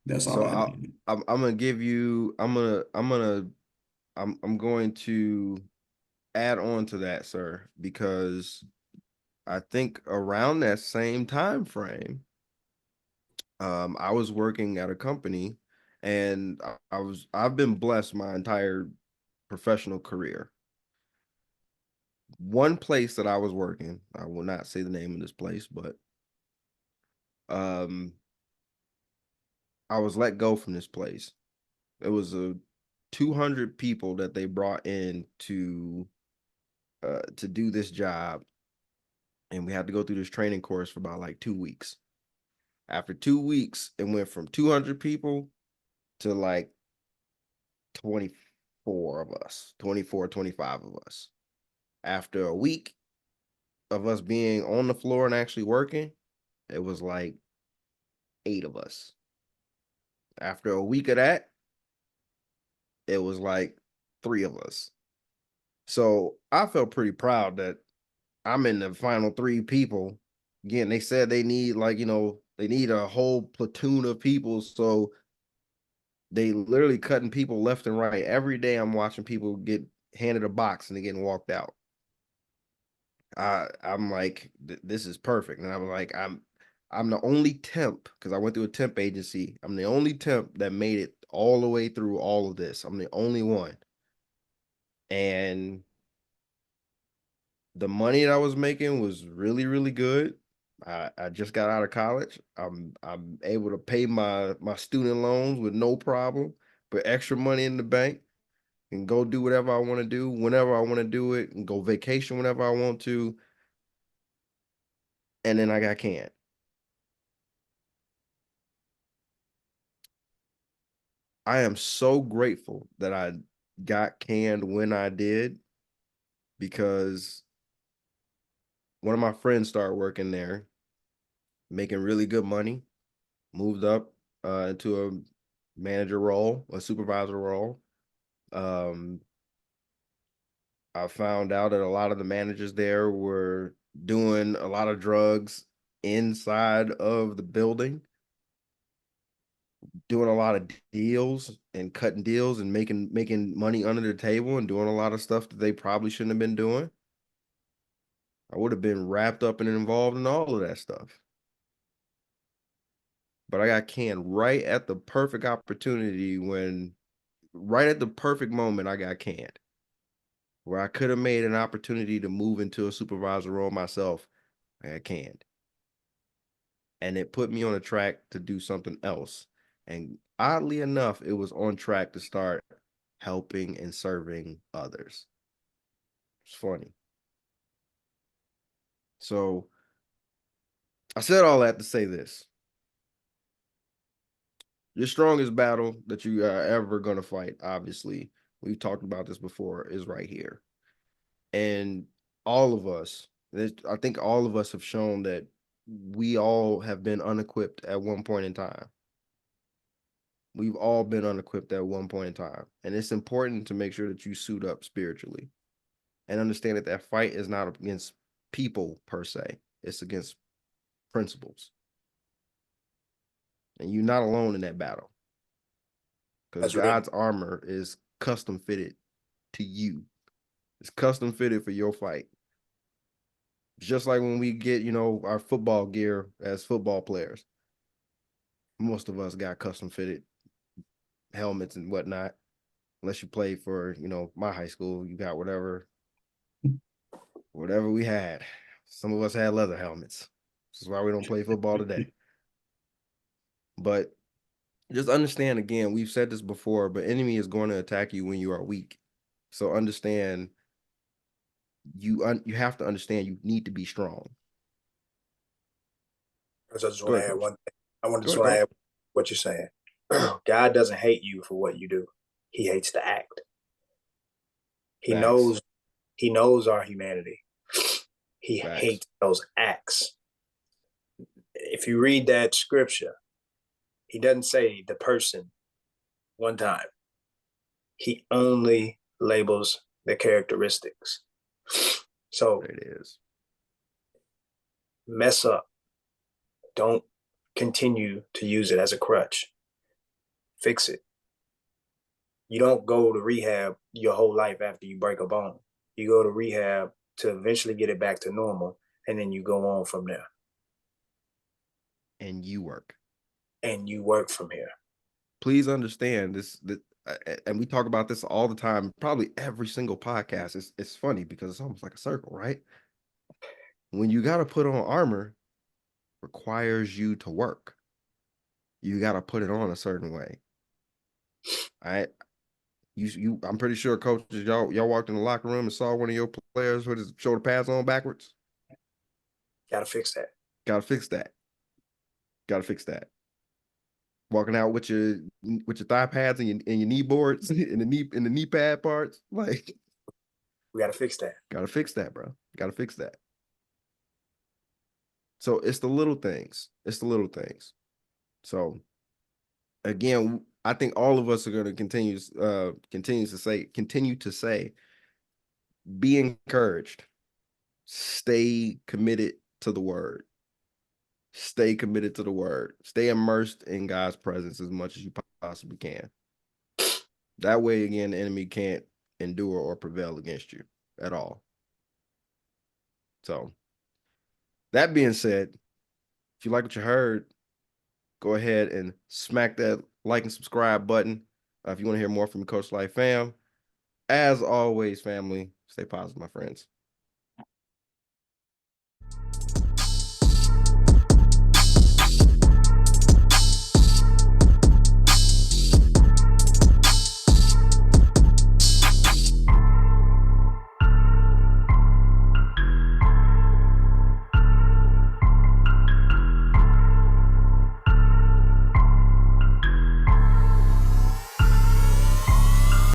[SPEAKER 4] That's all
[SPEAKER 2] So
[SPEAKER 4] I have.
[SPEAKER 2] I'm gonna give you. I'm going to add on to that, sir, because I think around that same time frame, I was working at a company, and I've been blessed my entire professional career. One place that I was working, I will not say the name of this place, but um, I was let go from this place. It was a 200 people that they brought in to do this job, and we had to go through this training course for about like 2 weeks. After 2 weeks, it went from 200 people to like 24 of us, 24, 25 of us. After a week of us being on the floor and actually working, it was like 8 of us. After a week of that, it was like 3 of us. So I felt pretty proud that I'm in the final 3 people. Again, they said they need like, they need a whole platoon of people. So they literally cutting people left and right. Every day I'm watching people get handed a box and they're getting walked out. I'm like, this is perfect. And I'm like, I'm the only temp, because I went through a temp agency. I'm the only temp that made it all the way through all of this. I'm the only one. And the money that I was making was really, really good. I just got out of college. I'm able to pay my student loans with no problem, put extra money in the bank and go do whatever I want to do whenever I want to do it, and go vacation whenever I want to. And then I got canned. I am so grateful that I got canned when I did, because one of my friends started working there, making really good money, moved up into a manager role, a supervisor role. Um, I found out that a lot of the managers there were doing a lot of drugs inside of the building, doing a lot of deals and cutting deals and making money under the table and doing a lot of stuff that they probably shouldn't have been doing. I would have been wrapped up and involved in all of that stuff. But I got canned right at the perfect opportunity, right at the perfect moment I got canned. where I could have made an opportunity to move into a supervisor role myself. I can't. And it put me on a track to do something else. And oddly enough, it was on track to start helping and serving others. It's funny. So I said all that to say this. Your strongest battle that you are ever going to fight, obviously, we've talked about this before, is right here. And all of us, I think all of us have shown that we all have been unequipped at one point in time. We've all been unequipped at one point in time. And it's important to make sure that you suit up spiritually and understand that that fight is not against people per se. It's against principles. And you're not alone in that battle. Because God's armor is custom fitted to you. It's custom fitted for your fight. Just like when we get, our football gear as football players. Most of us got custom fitted helmets and whatnot. Unless you played for, my high school, you got whatever we had. Some of us had leather helmets. This is why we don't play football today. But just understand, again, we've said this before, but enemy is going to attack you when you are weak. So understand, you have to understand you need to be strong.
[SPEAKER 3] I just want to add one thing. I want to add what you're saying. God doesn't hate you for what you do. He hates the act. He knows our humanity. He hates those acts. If you read that scripture, he doesn't say the person one time. He only labels the characteristics. So
[SPEAKER 2] it is.
[SPEAKER 3] Mess up. Don't continue to use it as a crutch. Fix it. You don't go to rehab your whole life after you break a bone. You go to rehab to eventually get it back to normal, and then you go on from there.
[SPEAKER 2] And you work.
[SPEAKER 3] And you work from here.
[SPEAKER 2] Please understand this, and we talk about this all the time, probably every single podcast. It's funny because it's almost like a circle, right? When you got to put on armor, requires you to work. You got to put it on a certain way. All right. I'm pretty sure coaches, y'all walked in the locker room and saw one of your players with his shoulder pads on backwards.
[SPEAKER 3] Gotta fix that.
[SPEAKER 2] Gotta fix that. Walking out with your thigh pads and your knee boards and the knee pad parts. Like,
[SPEAKER 3] we gotta fix that.
[SPEAKER 2] Gotta fix that, bro. Gotta fix that. So it's the little things. So again, I think all of us are going to continue to say, be encouraged. Stay committed to the word. Stay committed to the word. Stay immersed in God's presence as much as you possibly can. That way, again, the enemy can't endure or prevail against you at all. So that being said, if you like what you heard, go ahead and smack that like and subscribe button. If you want to hear more from Coach Life fam, as always, family, stay positive, my friends.